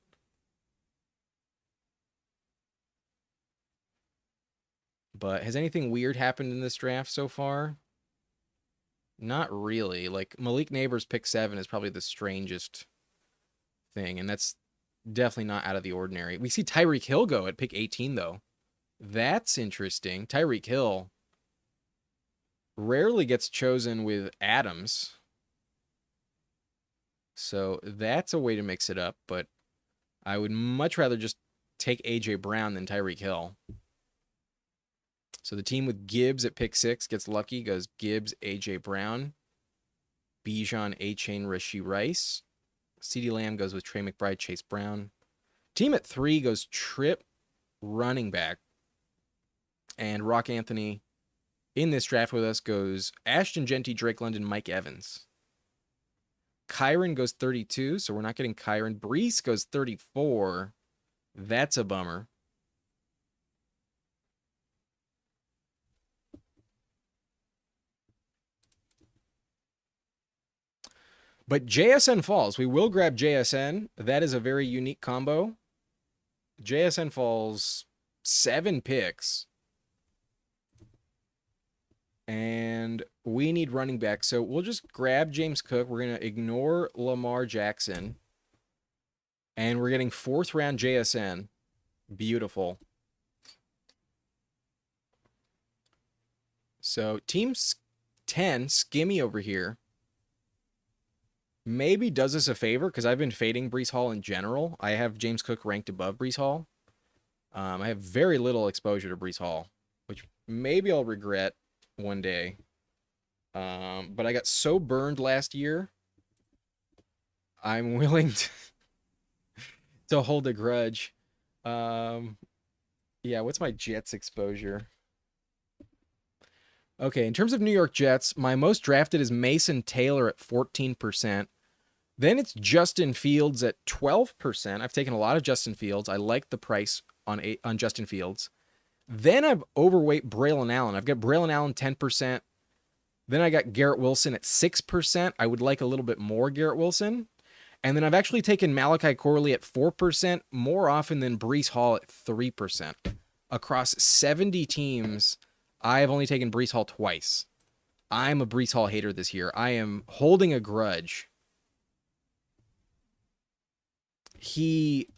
But has anything weird happened in this draft so far? Not really. Like, Malik Neighbors pick 7 is probably the strangest thing, and that's definitely not out of the ordinary. We see Tyreek Hill go at pick 18, though. That's interesting. Tyreek Hill rarely gets chosen with Adams. So that's a way to mix it up, but I would much rather just take A.J. Brown than Tyreek Hill. So the team with Gibbs at pick 6 gets lucky, goes Gibbs, A.J. Brown, Bijan, A-Chain, Rashee Rice. CeeDee Lamb goes with Trey McBride, Chase Brown. Team at 3 goes Trip, running back. And Rock Anthony in this draft with us goes Ashton Jeanty, Drake London, Mike Evans. Kyron goes 32, so we're not getting Kyron. Breece goes 34. That's a bummer. But JSN falls. We will grab JSN. That is a very unique combo. JSN falls 7 picks. And we need running back. So we'll just grab James Cook. We're going to ignore Lamar Jackson. And we're getting 4th round JSN. Beautiful. So team 10, Skimmy over here, maybe does us a favor because I've been fading Breece Hall in general. I have James Cook ranked above Breece Hall. I have very little exposure to Breece Hall, which maybe I'll regret one day. But I got so burned last year, I'm willing to hold a grudge. Yeah, what's my Jets exposure? Okay, in terms of New York Jets, my most drafted is Mason Taylor at 14%. Then it's Justin Fields at 12%. I've taken a lot of Justin Fields. I like the price on Justin Fields. Then I've overweight Braylon Allen. I've got Braylon Allen 10%. Then I got Garrett Wilson at 6%. I would like a little bit more Garrett Wilson. And then I've actually taken Malachi Corley at 4% more often than Breece Hall at 3%. Across 70 teams, I have only taken Breece Hall twice. I'm a Breece Hall hater this year. I am holding a grudge. He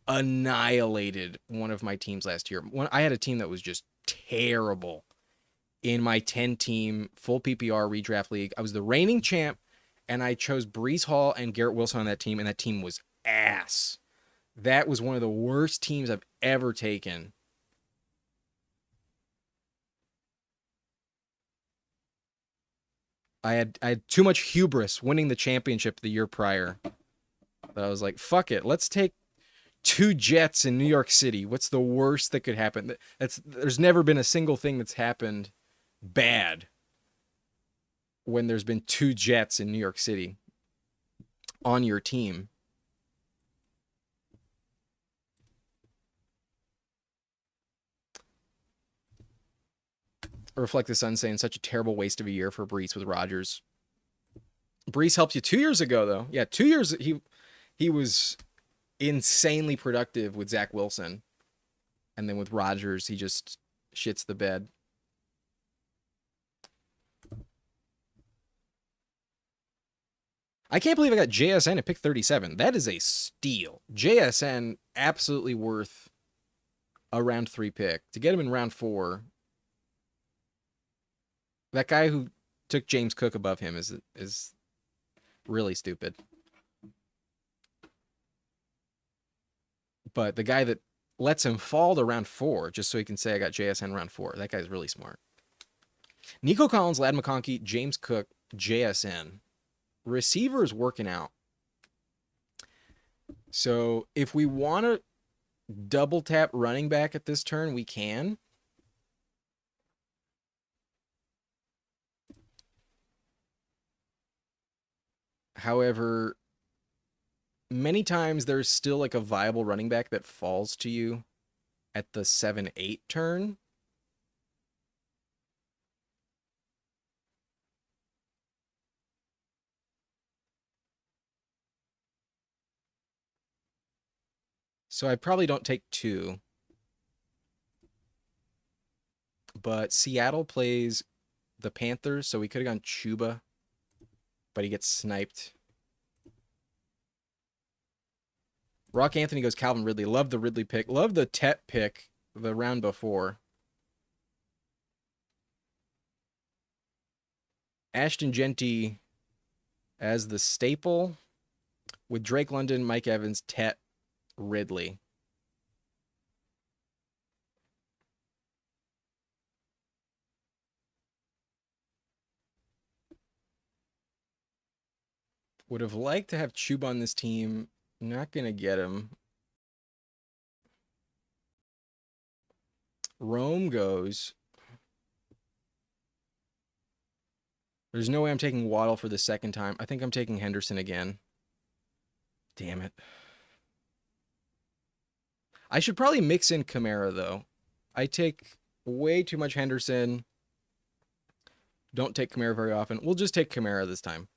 annihilated one of my teams last year. I had a team that was just terrible in my 10-team full PPR redraft league. I was the reigning champ, and I chose Breece Hall and Garrett Wilson on that team, and that team was ass. That was one of the worst teams I've ever taken. I had too much hubris winning the championship the year prior. That I was like, fuck it. Let's take 2 Jets in New York City. What's the worst that could happen? There's never been a single thing that's happened bad when there's been 2 Jets in New York City on your team. Reflect the Sun saying such a terrible waste of a year for Breece with Rodgers. Breece helped you 2 years ago, though. Yeah, 2 years he was insanely productive with Zach Wilson. And then with Rodgers, he just shits the bed. I can't believe I got JSN at pick 37. That is a steal. JSN absolutely worth a round 3 pick. To get him in round 4, that guy who took James Cook above him is really stupid. But the guy that lets him fall to round 4 just so he can say I got JSN round 4, that guy's really smart. Nico Collins, Ladd McConkey, James Cook, JSN. Receivers working out. So if we want to double tap running back at this turn, we can. However, many times there's still like a viable running back that falls to you at the 7-8 turn. So I probably don't take 2. But Seattle plays the Panthers, so we could have gone Chuba, but he gets sniped. Rock Anthony goes Calvin Ridley. Love the Ridley pick. Love the Tet pick the round before. Ashton Genty as the staple with Drake London, Mike Evans, Tet, Ridley. Would have liked to have Chuba on this team. Not going to get him. Rome goes. There's no way I'm taking Waddle for the second time. I think I'm taking Henderson again. Damn it. I should probably mix in Kamara, though. I take way too much Henderson. Don't take Kamara very often. We'll just take Kamara this time.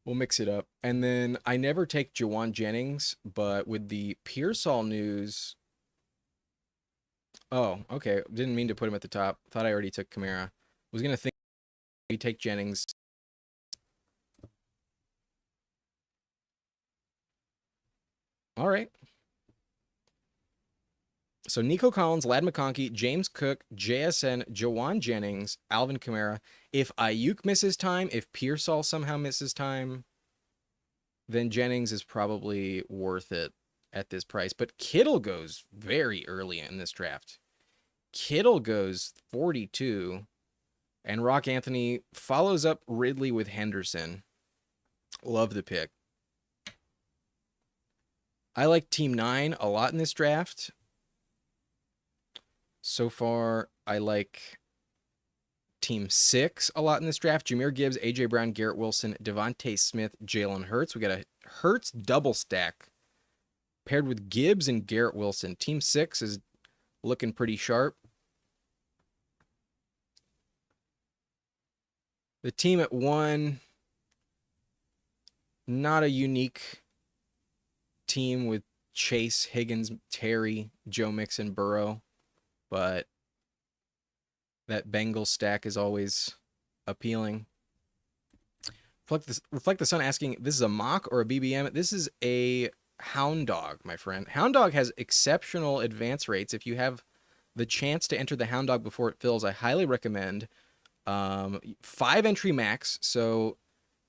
We'll mix it up. And then I never take Jawan Jennings, but with the Pearsall news... Oh, okay. Didn't mean to put him at the top. Thought I already took Kamara. Was going to think we take Jennings. All right. So Nico Collins, Lad McConkey, James Cook, JSN, Jawan Jennings, Alvin Kamara. If Ayuk misses time, if Pearsall somehow misses time, then Jennings is probably worth it at this price. But Kittle goes very early in this draft. Kittle goes 42. And Rock Anthony follows up Ridley with Henderson. Love the pick. I like Team 9 a lot in this draft. So far, I like Team 6 a lot in this draft. Jahmyr Gibbs, A.J. Brown, Garrett Wilson, Devontae Smith, Jalen Hurts. We got a Hurts double stack paired with Gibbs and Garrett Wilson. Team 6 is looking pretty sharp. The team at 1, not a unique team with Chase, Higgins, Terry, Joe Mixon, Burrow, but that Bengals stack is always appealing. Reflect the Sun asking, this is a mock or a BBM? This is a Hound Dog, my friend. Hound Dog has exceptional advance rates. If you have the chance to enter the Hound Dog before it fills, I highly recommend. 5 entry max, so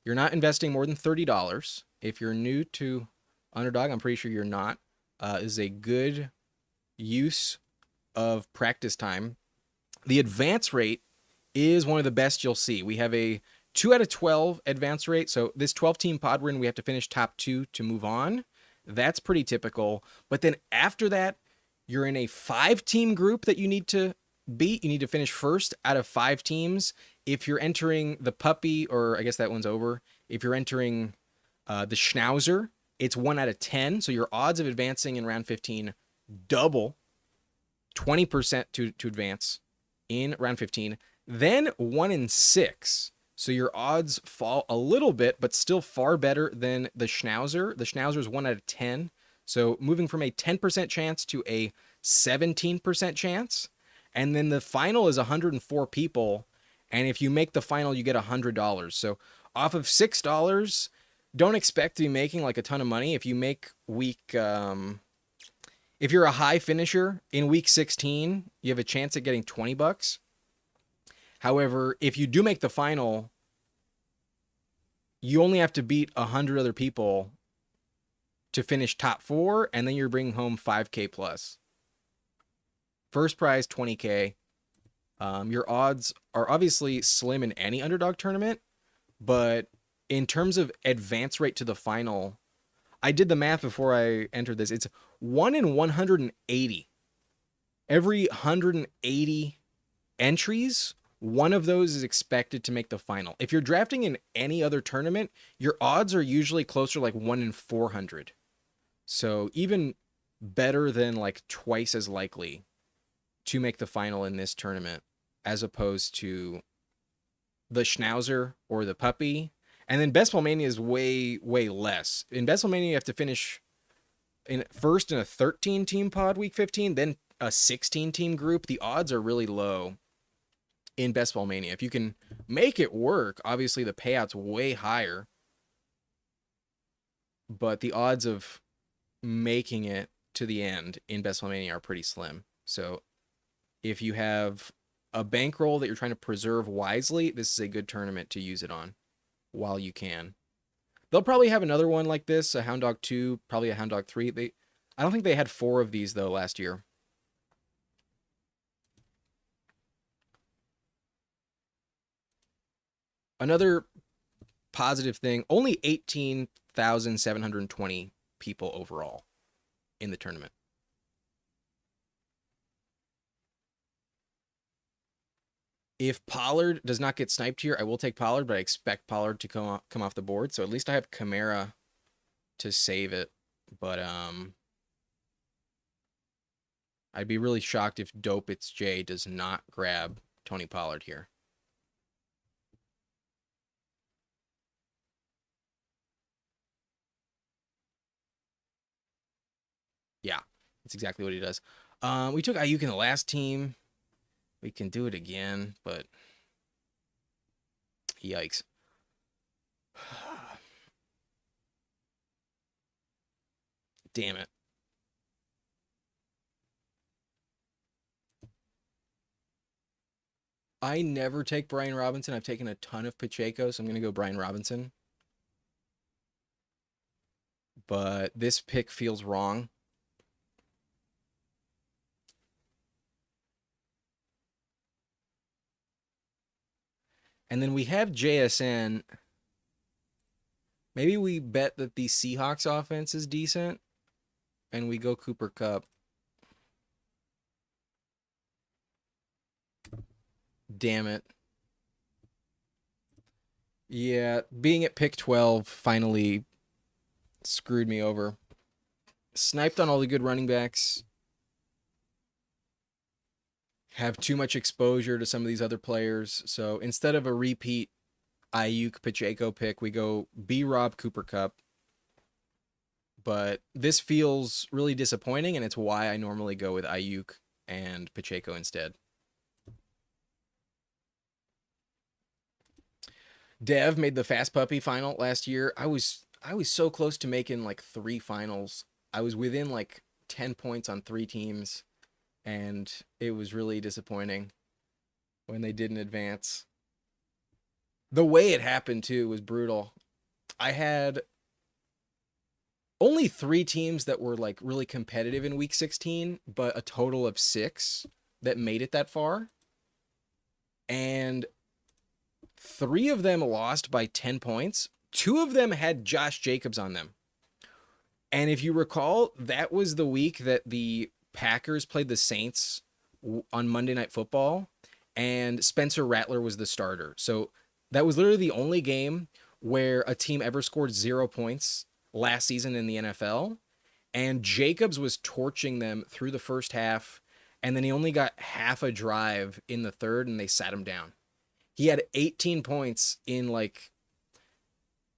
you're not investing more than $30. If you're new to Underdog, I'm pretty sure you're not. Is a good use of practice time. The advance rate is one of the best you'll see. We have a 2 out of 12 advance rate. So this 12-team pod we're in, we have to finish top 2 to move on. That's pretty typical. But then after that, you're in a 5-team group that you need to beat. You need to finish first out of 5 teams. If you're entering the puppy, or I guess that one's over. If you're entering the Schnauzer, it's 1 out of 10. So your odds of advancing in round 15 double. 20% to advance in round 15. Then 1 in 6. So your odds fall a little bit, but still far better than the Schnauzer. The Schnauzer is 1 out of 10. So moving from a 10% chance to a 17% chance. And then the final is 104 people. And if you make the final, you get $100. So off of $6, don't expect to be making like a ton of money. If you make if you're a high finisher in week 16, you have a chance at getting $20. However, if you do make the final, you only have to beat 100 other people to finish top 4, and then you're bringing home $5K plus. First prize, $20K. Your odds are obviously slim in any Underdog tournament, but in terms of advance rate to the final, I did the math before I entered this. It's 1 in 180. Every 180 entries, one of those is expected to make the final. If you're drafting in any other tournament, your odds are usually closer like 1 in 400. So even better than like twice as likely to make the final in this tournament as opposed to the Schnauzer or the puppy. And then Best Ball Mania is way, way less. In Best Ball Mania, you have to finish first in a 13 team pod week 15, then a 16 team group, the odds are really low in Best Ball Mania. If you can make it work, obviously the payout's way higher, but the odds of making it to the end in Best Ball Mania are pretty slim. So if you have a bankroll that you're trying to preserve wisely, this is a good tournament to use it on while you can. They'll probably have another one like this, a Hound Dog 2, probably a Hound Dog 3. I don't think they had 4 of these, though, last year. Another positive thing, only 18,720 people overall in the tournament. If Pollard does not get sniped here, I will take Pollard, but I expect Pollard to come off the board. So at least I have Kamara to save it. But I'd be really shocked if Dope It's J does not grab Tony Pollard here. Yeah, that's exactly what he does. We took Ayuk in the last team. We can do it again, but yikes. Damn it. I never take Brian Robinson. I've taken a ton of Pacheco, so I'm going to go Brian Robinson. But this pick feels wrong. And then we have JSN. Maybe we bet that the Seahawks offense is decent, and we go Cooper Kupp. Damn it. Yeah, being at pick 12 finally screwed me over. Sniped on all the good running backs. Have too much exposure to some of these other players. So instead of a repeat Ayuk Pacheco pick, we go B-Rob Cooper Kupp. But this feels really disappointing, and it's why I normally go with Ayuk and Pacheco instead. Dev made the Fast Puppy final last year. I was so close to making like 3 finals. I was within like 10 points on 3 teams, and it was really disappointing when they didn't advance. The way it happened too was brutal. I had only 3 teams that were like really competitive in week 16, but a total of 6 that made it that far. And 3 of them lost by 10 points. 2 of them had Josh Jacobs on them. And if you recall, that was the week that the Packers played the Saints on Monday Night Football, and Spencer Rattler was the starter. So that was literally the only game where a team ever scored 0 points last season in the NFL. And Jacobs was torching them through the first half, and then he only got half a drive in the third, and they sat him down. He had 18 points in like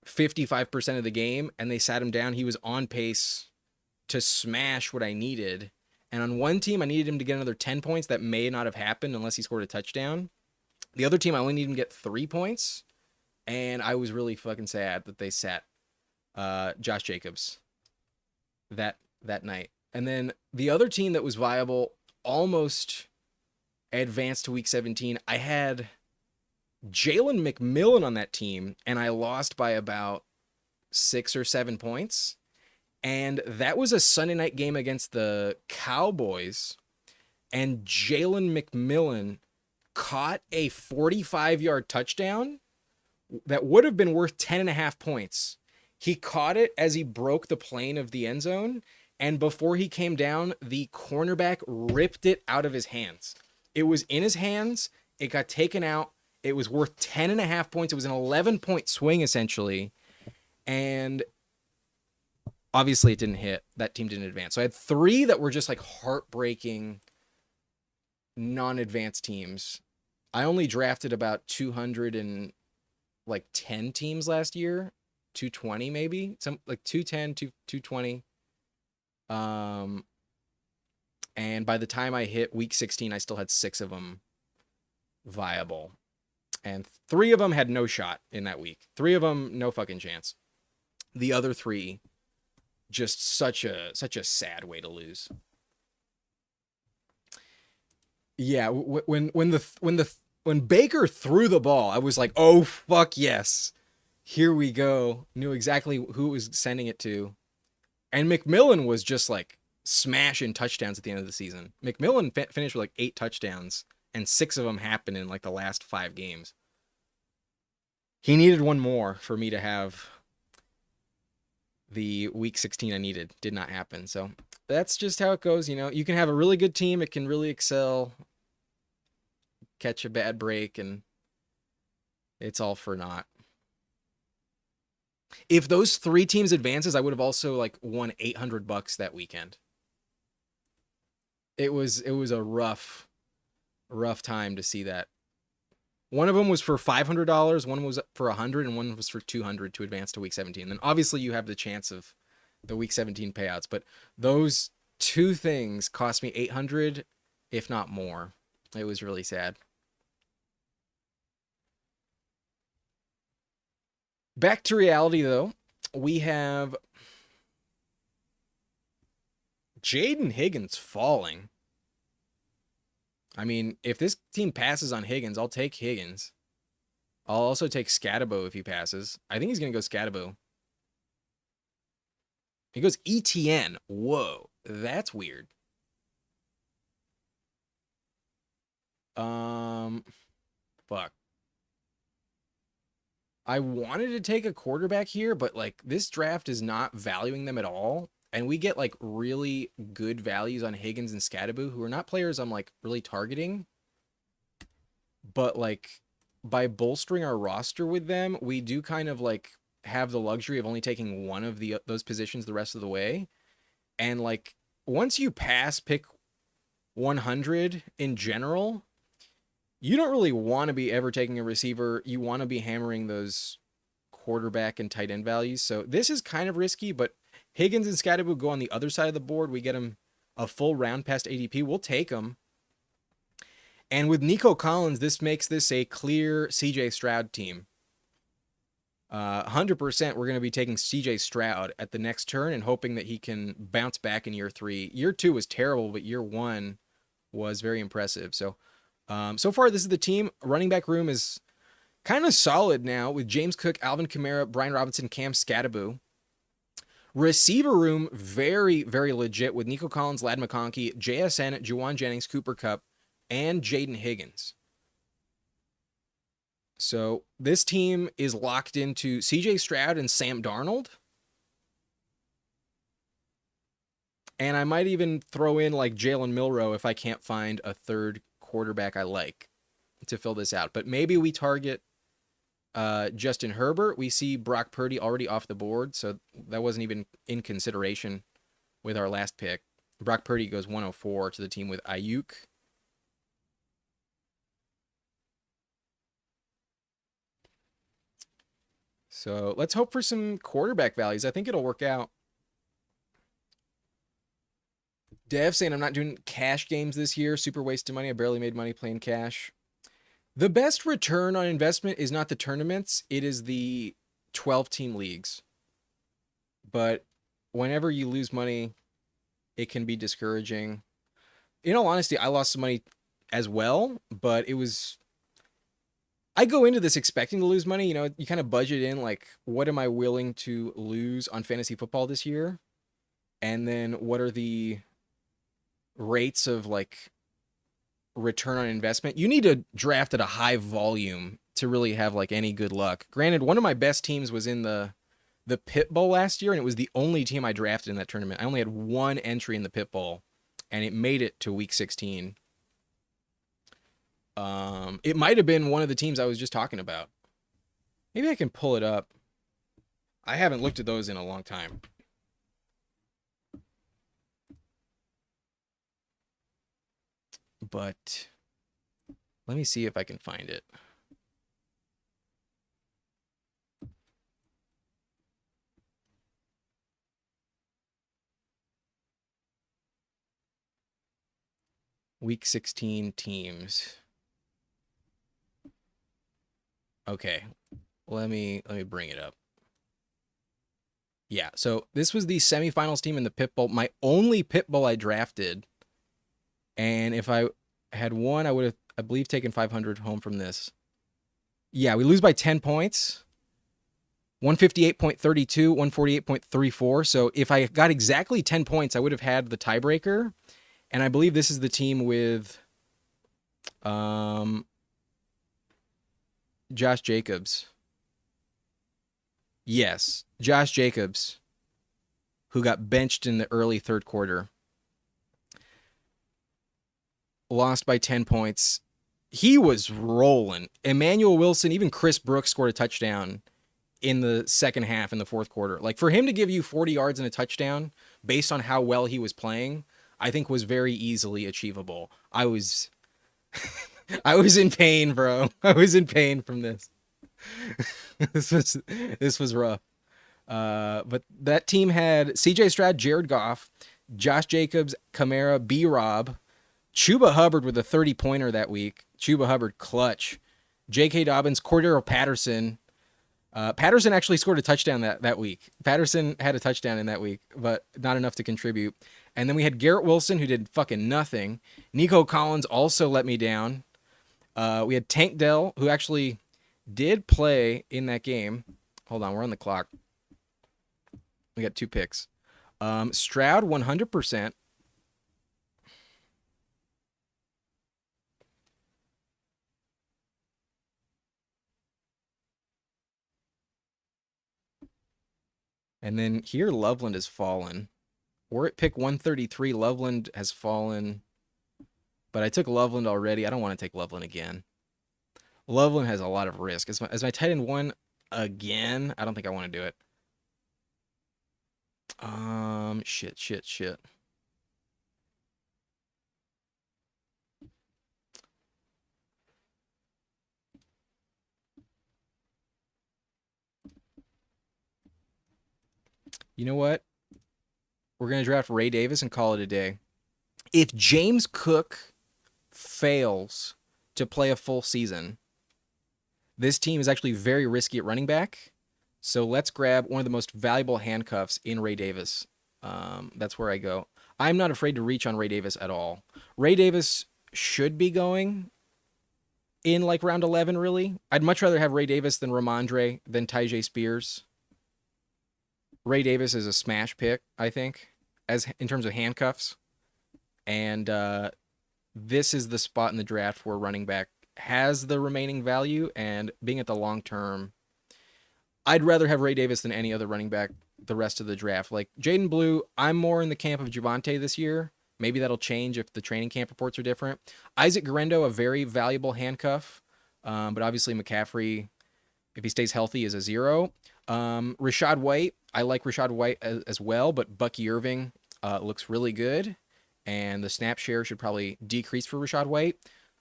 55% of the game, and they sat him down. He was on pace to smash what I needed. And on one team, I needed him to get another 10 points. That may not have happened unless he scored a touchdown. The other team, I only needed him to get 3 points. And I was really fucking sad that they sat Josh Jacobs that night. And then the other team that was viable almost advanced to week 17. I had Jalen McMillan on that team, and I lost by about 6 or 7 points. And that was a Sunday night game against the Cowboys. And Jalen McMillan caught a 45-yard touchdown that would have been worth 10.5 points. He caught it as he broke the plane of the end zone. And before he came down, the cornerback ripped it out of his hands. It was in his hands. It got taken out. It was worth 10.5 points. It was an 11-point swing, essentially. And obviously it didn't hit. That team didn't advance. So I had 3 that were just like heartbreaking non-advanced teams. I only drafted about 210 teams last year. 220 maybe. Some like 210, 220. Um, and by the time I hit week 16, I still had 6 of them viable. And 3 of them had no shot in that week. 3 of them, no fucking chance. The other 3, just such a sad way to lose. Yeah, when Baker threw the ball, I was like, "Oh fuck yes, here we go." Knew exactly who it was sending it to, and McMillan was just like smashing touchdowns at the end of the season. McMillan finished with like 8 touchdowns, and 6 of them happened in like the last 5 games. He needed one more for me to have the week 16 I needed. Did not happen. So that's just how it goes. You can have a really good team. It can really excel, catch a bad break, and it's all for naught. If those 3 teams advances, I would have also like won $800 that weekend. It was a rough time to see that. One of them was for $500, one was for $100, and one was for $200 to advance to week 17. Then obviously you have the chance of the week 17 payouts, but those 2 things cost me $800, if not more. It was really sad. Back to reality, though. We have Jaden Higgins falling. I mean, if this team passes on Higgins, I'll take Higgins. I'll also take Scatabo if he passes. I think he's going to go Scatabo. He goes ETN. Whoa, that's weird. Fuck. I wanted to take a quarterback here, but like this draft is not valuing them at all. And we get like really good values on Higgins and Scatabo, who are not players I'm like really targeting. But like by bolstering our roster with them, we do kind of like have the luxury of only taking one of those positions the rest of the way. And like once you pass pick 100 in general, you don't really want to be ever taking a receiver. You want to be hammering those quarterback and tight end values. So this is kind of risky, but Higgins and Scatabo go on the other side of the board. We get them a full round past ADP. We'll take them. And with Nico Collins, this makes this a clear CJ Stroud team. 100% we're going to be taking CJ Stroud at the next turn and hoping that he can bounce back in year 3. Year 2 was terrible, but year 1 was very impressive. So, so far this is the team. Running back room is kind of solid now with James Cook, Alvin Kamara, Brian Robinson, Cam Scatabo. Receiver room, very, very legit with Nico Collins, Ladd McConkey, JSN, Juwan Jennings, Cooper Kupp, and Jaden Higgins. So this team is locked into CJ Stroud and Sam Darnold. And I might even throw in like Jalen Milroe if I can't find a third quarterback I like to fill this out. But maybe we target Justin Herbert. We see Brock Purdy already off the board, so that wasn't even in consideration with our last pick. Brock Purdy goes 104 to the team with Ayuk. So let's hope for some quarterback values. I think it'll work out. Dev saying I'm not doing cash games this year. Super wasted money. I barely made money playing cash. The best return on investment is not the tournaments. It is the 12-team leagues. But whenever you lose money, it can be discouraging. In all honesty, I lost some money as well, but it was... I go into this expecting to lose money. You kind of budget in, like, what am I willing to lose on fantasy football this year? And then what are the rates of, like, return on investment? You need to draft at a high volume to really have, like, any good luck. Granted, one of my best teams was in the Pit Bowl last year, and it was the only team I drafted in that tournament. I only had one entry in the Pit Bowl, and it made it to week 16. It might have been one of the teams I was just talking about. Maybe I can pull it up. I haven't looked at those in a long time. But let me see if I can find it. Week 16 teams. Okay, let me bring it up. Yeah, so this was the semifinals team in the Pit Bowl. My only Pit Bowl I drafted, and if I had won, I would have, I believe, taken 500 home from this. Yeah, we lose by 10 points. 158.32, 148.34. So if I got exactly 10 points, I would have had the tiebreaker. And I believe this is the team with Josh Jacobs. Yes, Josh Jacobs, who got benched in the early third quarter. Lost by 10 points. He was rolling. Emmanuel Wilson, even Chris Brooks scored a touchdown in the second half in the fourth quarter. Like, for him to give you 40 yards and a touchdown based on how well he was playing, I think was very easily achievable. I was I was in pain, bro. I was in pain from this. this was rough. But that team had CJ Stroud, Jared Goff, Josh Jacobs, Kamara, B Rob, Chuba Hubbard with a 30-pointer that week. Chuba Hubbard clutch. J.K. Dobbins, Cordero Patterson. Patterson actually scored a touchdown that week. Patterson had a touchdown in that week, but not enough to contribute. And then we had Garrett Wilson, who did fucking nothing. Nico Collins also let me down. We had Tank Dell, who actually did play in that game. Hold on, we're on the clock. We got 2 picks. Stroud, 100%. And then here, Loveland has fallen. We're at pick 133. Loveland has fallen. But I took Loveland already. I don't want to take Loveland again. Loveland has a lot of risk. As my tight end 1 again, I don't think I want to do it. Shit. You know what? We're going to draft Ray Davis and call it a day. If James Cook fails to play a full season, this team is actually very risky at running back. So let's grab one of the most valuable handcuffs in Ray Davis. That's where I go. I'm not afraid to reach on Ray Davis at all. Ray Davis should be going in like round 11, really. I'd much rather have Ray Davis than Ramondre, than Tyjae Spears. Ray Davis is a smash pick, I think, as in terms of handcuffs. And this is the spot in the draft where running back has the remaining value, and being at the long term, I'd rather have Ray Davis than any other running back the rest of the draft. Like Jaden Blue, I'm more in the camp of Javonte this year. Maybe that'll change if the training camp reports are different. Isaac Guerendo, a very valuable handcuff, but obviously McCaffrey, if he stays healthy, is a 0. Rachaad White, I like Rachaad White as well, but Bucky Irving looks really good, and the snap share should probably decrease for Rachaad White.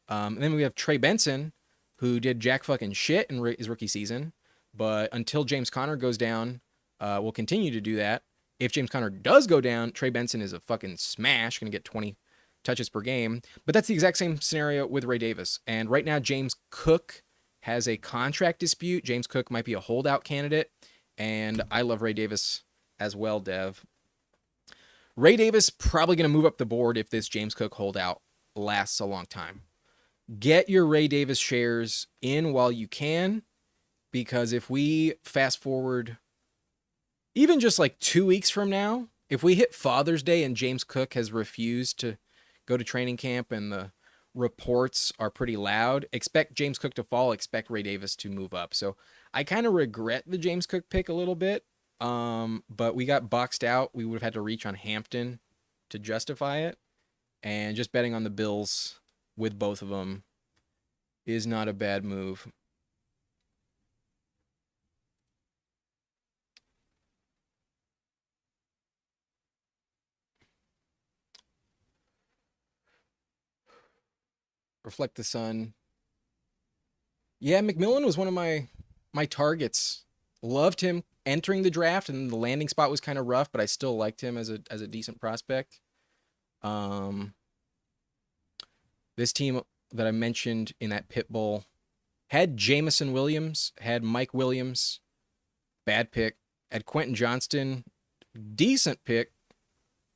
And then we have Trey Benson, who did jack fucking shit in his rookie season, but until James Conner goes down, will continue to do that. If James Conner does go down, Trey Benson is a fucking smash, going to get 20 touches per game. But that's the exact same scenario with Ray Davis. And right now, James Cook has a contract dispute. James Cook might be a holdout candidate, and I love Ray Davis as well, Dev. Ray Davis probably going to move up the board if this James Cook holdout lasts a long time. Get your Ray Davis shares in while you can, because if we fast forward even just like 2 weeks from now, if we hit Father's Day and James Cook has refused to go to training camp and the reports are pretty loud, expect James Cook to fall, expect Ray Davis to move up. So I kind of regret the James Cook pick a little bit, but we got boxed out. We would have had to reach on Hampton to justify it, and just betting on the Bills with both of them is not a bad move. Reflect the Sun. Yeah, McMillan was one of my targets. Loved him entering the draft, and the landing spot was kind of rough, but I still liked him as a decent prospect. This team that I mentioned in that pit bull had Jamison Williams, had Mike Williams, bad pick. Had Quentin Johnston, decent pick.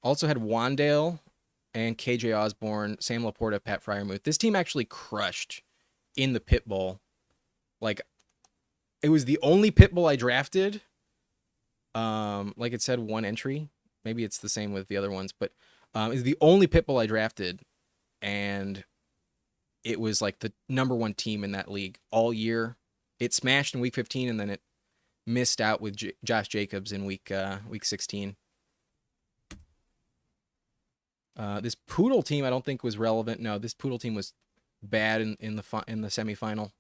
Also had Wandale and KJ Osborne, Sam Laporta, Pat Fryermuth. This team actually crushed in the pit bull. Like, it was the only pit bull I drafted. Like it said, one entry. Maybe it's the same with the other ones, but it's the only pit bull I drafted, and it was like the number one team in that league all year. It smashed in week 15, and then it missed out with Josh Jacobs in week 16. This Poodle team I don't think was relevant. No, this Poodle team was bad in the semifinal.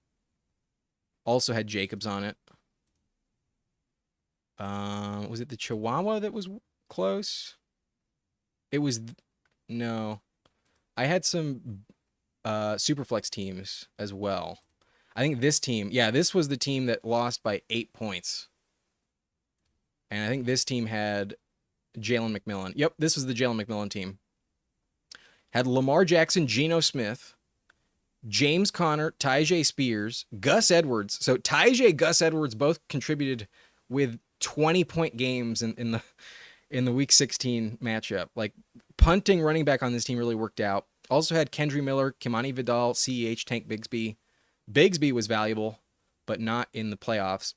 Also had Jacobs on it. Was it the Chihuahua that was close? It was no. I had some Superflex teams as well. I think this team, yeah, this was the team that lost by 8 points. And I think this team had Jalen McMillan. Yep, this was the Jalen McMillan team. Had Lamar Jackson, Geno Smith, James Conner, Tyjae Spears, Gus Edwards. So Tyjae, Gus Edwards both contributed with 20-point games in the week 16 matchup. Like, punting running back on this team really worked out. Also had Kendry Miller, Kimani Vidal, CEH, Tank Bigsby. Bigsby was valuable, but not in the playoffs.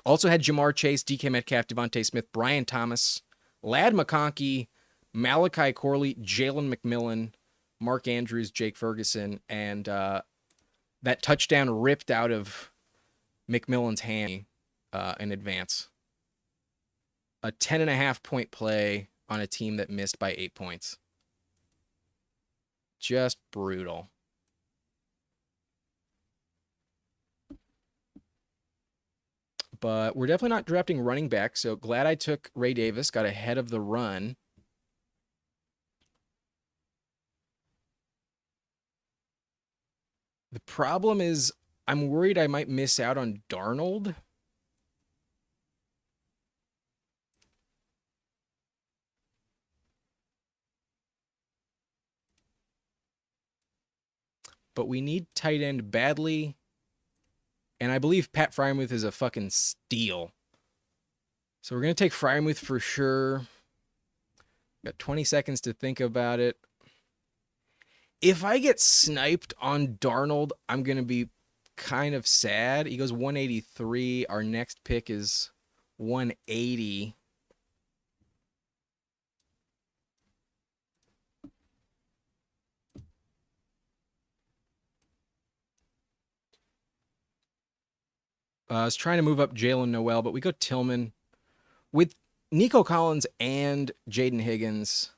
Also had Jamar Chase, DK Metcalf, Devontae Smith, Brian Thomas, Ladd McConkey, Malachi Corley, Jalen McMillan, Mark Andrews, Jake Ferguson, and that touchdown ripped out of McMillan's hand in advance. A 10.5-point play on a team that missed by 8 points. Just brutal. But we're definitely not drafting running back, so glad I took Ray Davis, got ahead of the run. The problem is I'm worried I might miss out on Darnold. But we need tight end badly. And I believe Pat Fryermuth is a fucking steal. So we're going to take Fryermuth for sure. Got 20 seconds to think about it. If I get sniped on Darnold, I'm going to be kind of sad. He goes 183. Our next pick is 180. I was trying to move up Jalen Noel, but we go Tillman. With Nico Collins and Jaden Higgins,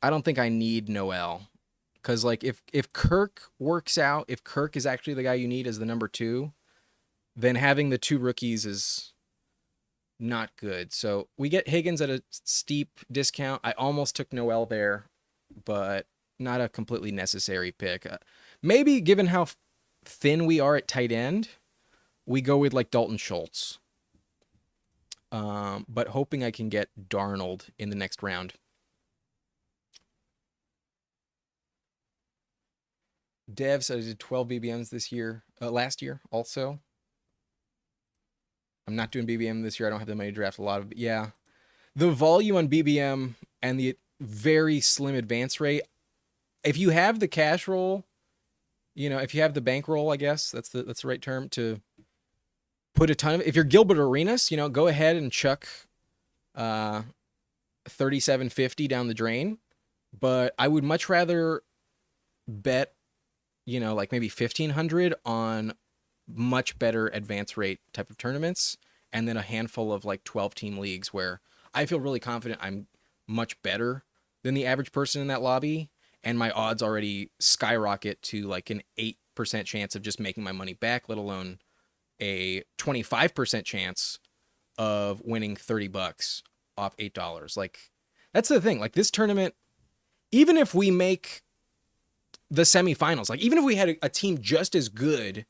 I don't think I need Noel. Because, like, if Kirk works out, if Kirk is actually the guy you need as the number 2, then having the 2 rookies is not good. So we get Higgins at a steep discount. I almost took Noel there, but not a completely necessary pick. Maybe given how thin we are at tight end, we go with like Dalton Schultz. But hoping I can get Darnold in the next round. Dev said I did 12 BBMs this year, last year also. I'm not doing BBM this year. I don't have the money to draft a lot of, yeah. The volume on BBM and the very slim advance rate. If you have the cash roll, you know, if you have the bankroll, I guess that's the right term, to put a ton of, if you're Gilbert Arenas, you know, go ahead and chuck 3750 down the drain. But I would much rather bet, you know, like maybe 1500 on much better advance rate type of tournaments, and then a handful of like 12 team leagues where I feel really confident I'm much better than the average person in that lobby, and my odds already skyrocket to like an 8% chance of just making my money back, let alone a 25% chance of winning $30 off $8. Like, that's the thing. Like, this tournament, even if we make the semifinals, like even if we had a team just as good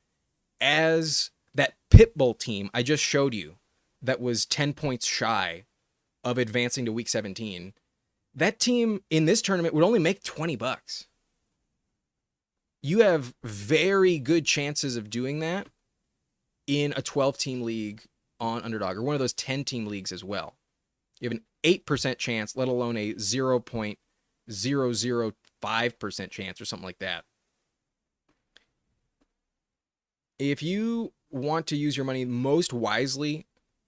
as that Pitbull team I just showed you that was 10 points shy of advancing to week 17, that team in this tournament would only make $20. You have very good chances of doing that in a 12-team league on Underdog, or one of those 10-team leagues as well. You have an 8% chance, let alone a 0.005% chance or something like that. If you want to use your money most wisely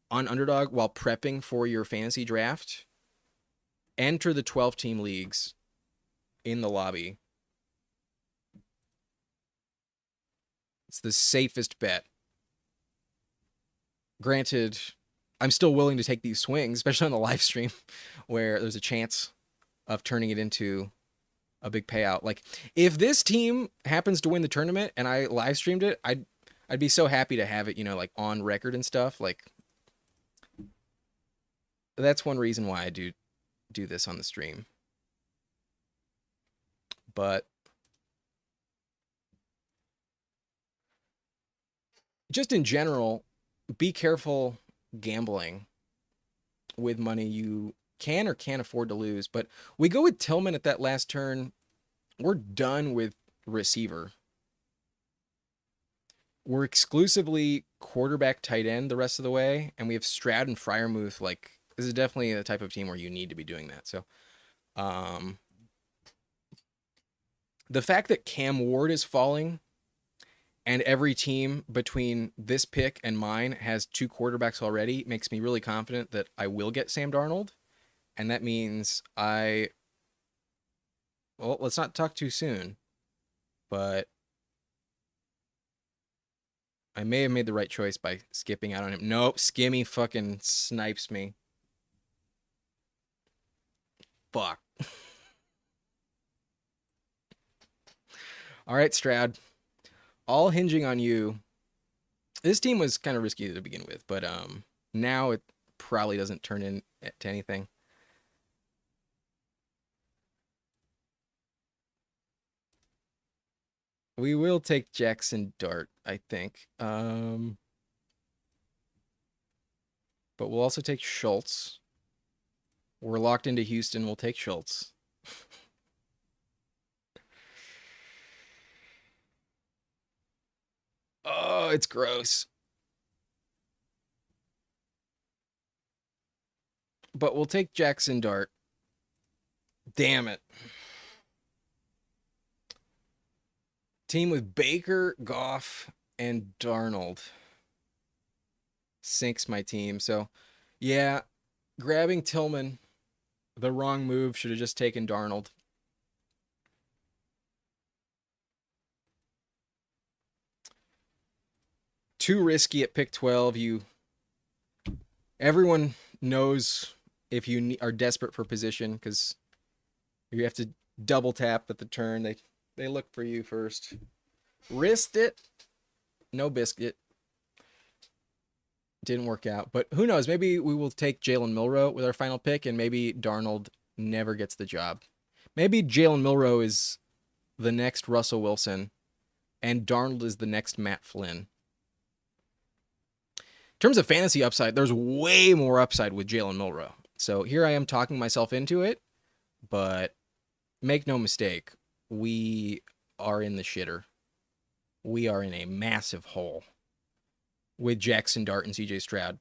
on Underdog while prepping for your fantasy draft, enter the 12-team leagues in the lobby. It's the safest bet. Granted, I'm still willing to take these swings, especially on the live stream, where there's a chance of turning it into a big payout. Like, if this team happens to win the tournament and I live streamed it, I'd be so happy to have it, you know, like on record and stuff. Like, that's one reason why I do this on the stream. But just in general, be careful gambling with money you can or can't afford to lose. But we go with Tillman at that last turn. We're done with receiver. We're exclusively quarterback tight end the rest of the way, and we have Stroud and Freiermuth. Like, this is definitely the type of team where you need to be doing that. So, the fact that Cam Ward is falling, and every team between this pick and mine has 2 quarterbacks already, makes me really confident that I will get Sam Darnold. And that means well, let's not talk too soon, but I may have made the right choice by skipping out on him. Nope, Skimmy fucking snipes me. Fuck. All right, Stroud. All hinging on you. This team was kind of risky to begin with, but now it probably doesn't turn into anything. We will take Jackson Dart, I think. But we'll also take Schultz. We're locked into Houston. We'll take Schultz. Oh, it's gross. But we'll take Jackson Dart. Damn it. Team with Baker, Goff, and Darnold sinks my team. So, yeah, grabbing Tillman, the wrong move. Should have just taken Darnold. Too risky at pick 12. Everyone knows if you are desperate for position, because you have to double tap at the turn. They look for you first. Risked it. No biscuit. Didn't work out. But who knows? Maybe we will take Jalen Milroe with our final pick, and maybe Darnold never gets the job. Maybe Jalen Milroe is the next Russell Wilson, and Darnold is the next Matt Flynn. In terms of fantasy upside, there's way more upside with Jalen Milroe. So here I am talking myself into it, but make no mistake, we are in the shitter. We are in a massive hole with Jackson Dart and CJ Stroud.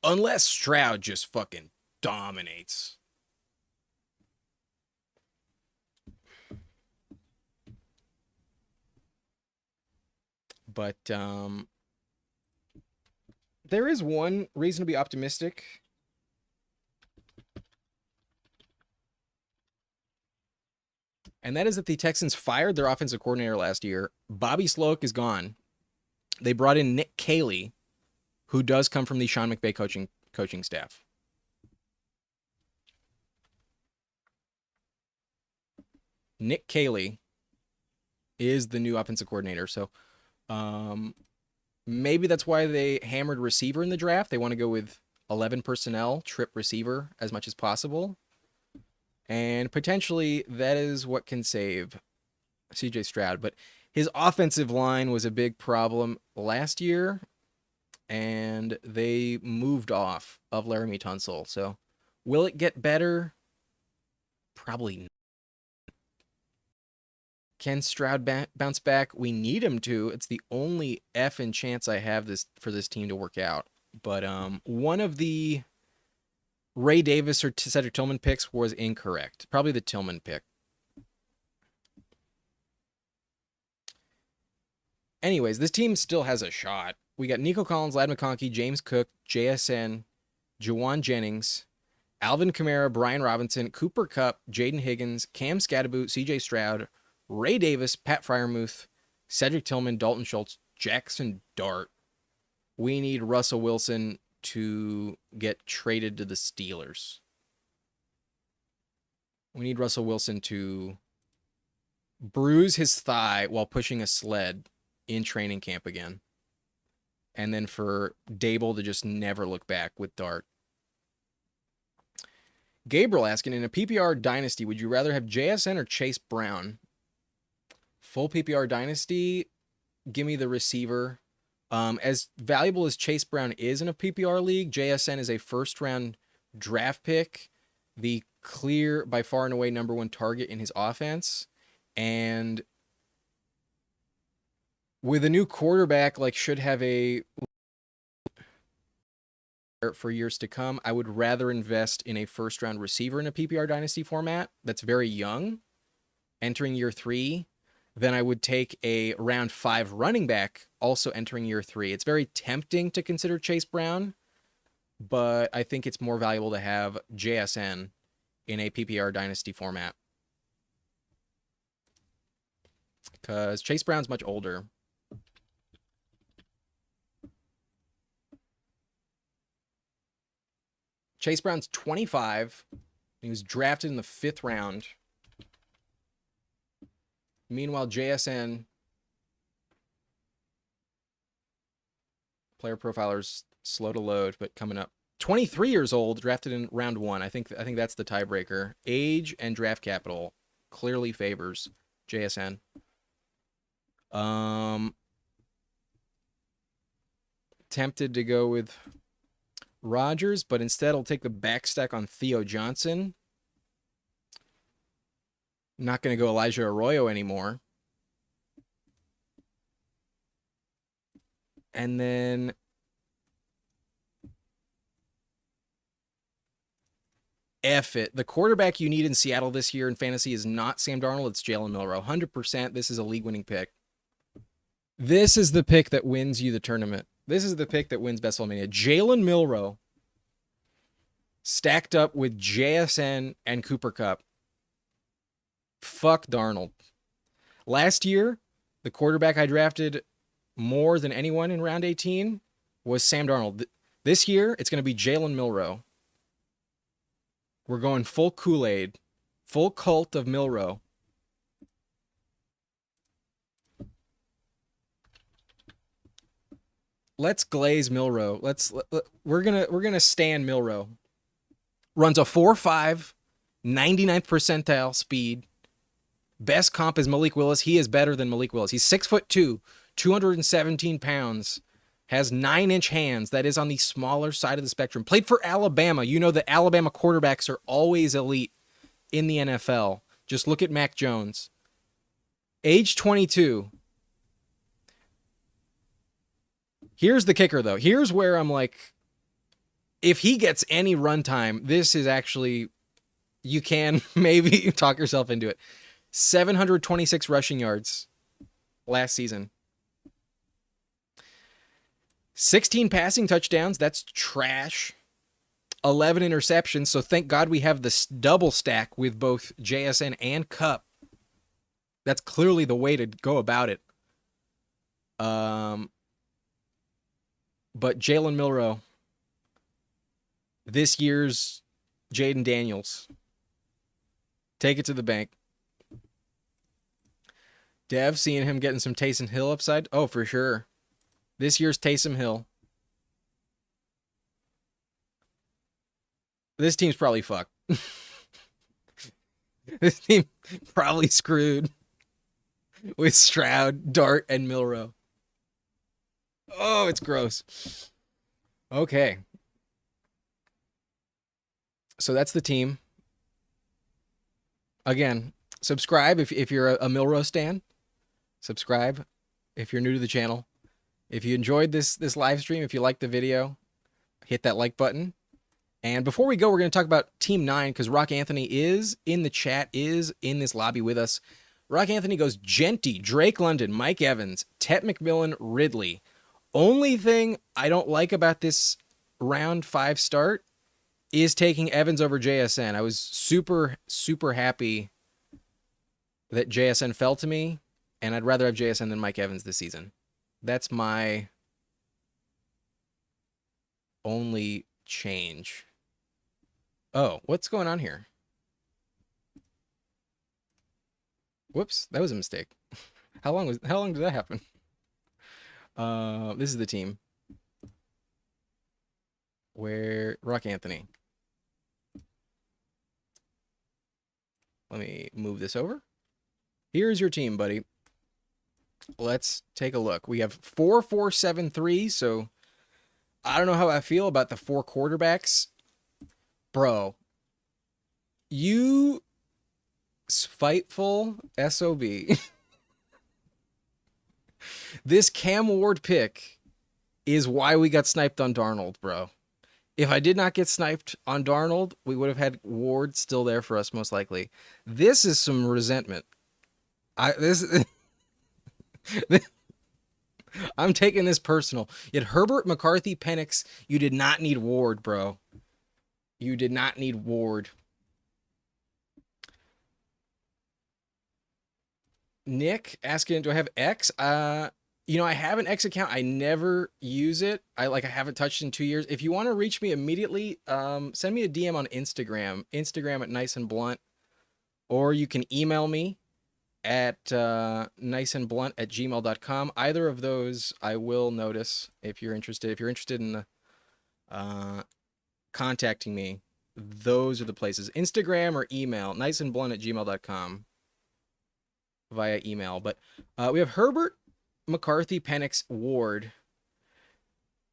Unless Stroud just fucking dominates. But there is one reason to be optimistic. And that is that the Texans fired their offensive coordinator last year. Bobby Sloak is gone. They brought in Nick Caley, who does come from the Sean McVay coaching staff. Nick Caley is the new offensive coordinator. So maybe that's why they hammered receiver in the draft. They want to go with 11 personnel, trip receiver as much as possible. And potentially that is what can save CJ Stroud. But his offensive line was a big problem last year, and they moved off of Laramie Tunsil. So will it get better? Probably not. Can Stroud bounce back? We need him to. It's the only effing chance I have for this team to work out. But one of the Ray Davis or Cedric Tillman picks was incorrect. Probably the Tillman pick. Anyways, this team still has a shot. We got Nico Collins, Ladd McConkey, James Cook, JSN, Juwan Jennings, Alvin Kamara, Brian Robinson, Cooper Kupp, Jaden Higgins, Cam Scatterboot, CJ Stroud, Ray Davis, Pat Freiermuth, Cedric Tillman, Dalton Schultz, Jackson Dart. We need Russell Wilson to get traded to the Steelers. We need Russell Wilson to bruise his thigh while pushing a sled in training camp again. And then for Dable to just never look back with Dart. Gabriel asking, in a PPR dynasty, would you rather have JSN or Chase Brown? Full PPR dynasty, give me the receiver. As valuable as Chase Brown is in a PPR league, JSN is a first-round draft pick, the clear, by far and away, number one target in his offense. And with a new quarterback, should have a for years to come, I would rather invest in a first-round receiver in a PPR dynasty format that's very young, entering year 3, than I would take a round 5 running back also entering year 3. It's very tempting to consider Chase Brown, but I think it's more valuable to have JSN in a PPR dynasty format. Because Chase Brown's much older. Chase Brown's 25. He was drafted in the 5th round. Meanwhile, JSN, player profiler's slow to load, but coming up. 23 years old, drafted in round 1. I think that's the tiebreaker. Age and draft capital clearly favors JSN. Tempted to go with Rodgers, but instead I'll take the backstack on Theo Johnson. Not going to go Elijah Arroyo anymore. And then F it. The quarterback you need in Seattle this year in fantasy is not Sam Darnold, it's Jalen Milroe. 100%, this is a league-winning pick. This is the pick that wins you the tournament. This is the pick that wins Best Ball Mania. Jalen Milroe stacked up with JSN and Cooper Kupp. Fuck Darnold. Last year, the quarterback I drafted more than anyone in round 18 was Sam Darnold. This year, it's going to be Jalen Milroe. We're going full Kool-Aid, full cult of Milroe. Let's glaze Milroe. We're gonna stand Milroe. Runs a 4.5, 99th percentile speed. Best comp is Malik Willis. He is better than Malik Willis. He's 6'2", 217 pounds, has 9-inch hands. That is on the smaller side of the spectrum. Played for Alabama. You know the Alabama quarterbacks are always elite in the NFL. Just look at Mac Jones. Age 22. Here's the kicker, though. Here's where I'm like, if he gets any runtime, this is actually, you can maybe talk yourself into it. 726 rushing yards last season. 16 passing touchdowns. That's trash. 11 interceptions. So thank God we have this double stack with both JSN and Kupp. That's clearly the way to go about it. But Jalen Milroe, this year's Jaden Daniels. Take it to the bank. Dev, seeing him getting some Taysom Hill upside? Oh, for sure. This year's Taysom Hill. This team's probably fucked. This team probably screwed with Stroud, Dart, and Milroe. Oh, it's gross. Okay. So that's the team. Again, Subscribe if you're a Milrose stan. Subscribe if you're new to the channel. If you enjoyed this live stream, if you liked the video, hit that like button. And before we go, we're going to talk about Team 9 because Rock Anthony is in the chat, is in this lobby with us. Rock Anthony goes Genty, Drake London, Mike Evans, Tet McMillan, Ridley. Only thing I don't like about this round 5 start is taking Evans over JSN. I was super, super happy that JSN fell to me, and I'd rather have JSN than Mike Evans this season. That's my only change. Oh, what's going on here? Whoops, that was a mistake. How long did that happen? This is the team where Rock Anthony. Let me move this over. Here's your team, buddy. Let's take a look. We have 4-4-7-3, so I don't know how I feel about the 4 quarterbacks. Bro, you spiteful SOB. This Cam Ward pick is why we got sniped on Darnold, bro. If I did not get sniped on Darnold, we would have had Ward still there for us, most likely. This is some resentment. I'm taking this personal. Yet Herbert, McCarthy, Penix, you did not need Ward, bro. You did not need Ward. Nick asking, do I have X? You know, I have an X account. I never use it. I haven't touched in 2 years. If you want to reach me immediately, send me a DM on Instagram. Instagram at Nice and Blunt. Or you can email me at niceandblunt@gmail.com. Either of those I will notice if you're interested. If you're interested in contacting me, those are the places. Instagram or email, niceandblunt@gmail.com via email. But we have Herbert, McCarthy, Penix, Ward.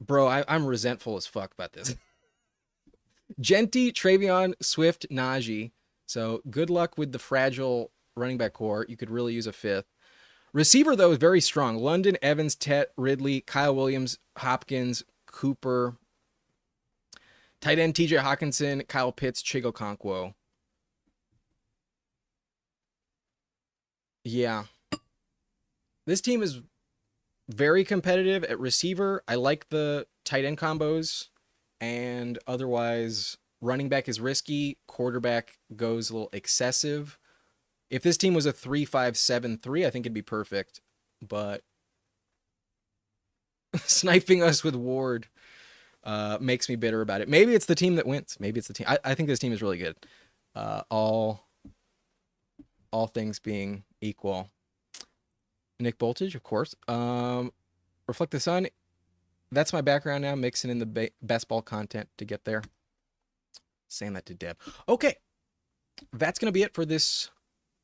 Bro, I'm resentful as fuck about this. Genty, Travion, Swift, Najee. So good luck with the fragile running back core. You could really use a 5th. Receiver, though, is very strong. London, Evans, Tet, Ridley, Kyle Williams, Hopkins, Cooper. Tight end, TJ Hawkinson, Kyle Pitts, Chigo Okonkwo. Yeah. This team is very competitive at receiver. I like the tight end combos. And otherwise, running back is risky. Quarterback goes a little excessive. If this team was a 3-5-7-3, I think it'd be perfect. But sniping us with Ward makes me bitter about it. Maybe it's the team that wins. Maybe it's the team. I think this team is really good. All things being equal. Nick Boltage, of course. Reflect the Sun. That's my background now, mixing in the best ball content to get there. Saying that to Deb. Okay. That's going to be it for this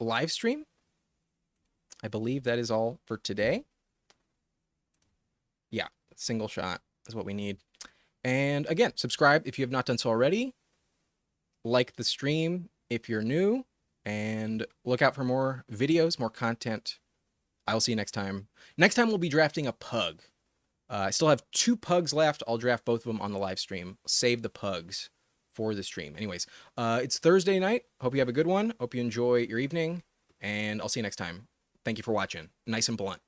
live stream. I believe that is all for today. Yeah, single shot is what we need. And again, subscribe if you have not done so already. Like the stream if you're new. And look out for more videos, more content. I'll see you next time. Next time we'll be drafting a pug. I still have 2 pugs left. I'll draft both of them on the live stream. Save the pugs for the stream. Anyways, it's Thursday night. Hope you have a good one. Hope you enjoy your evening. And I'll see you next time. Thank you for watching. Nice and Blunt.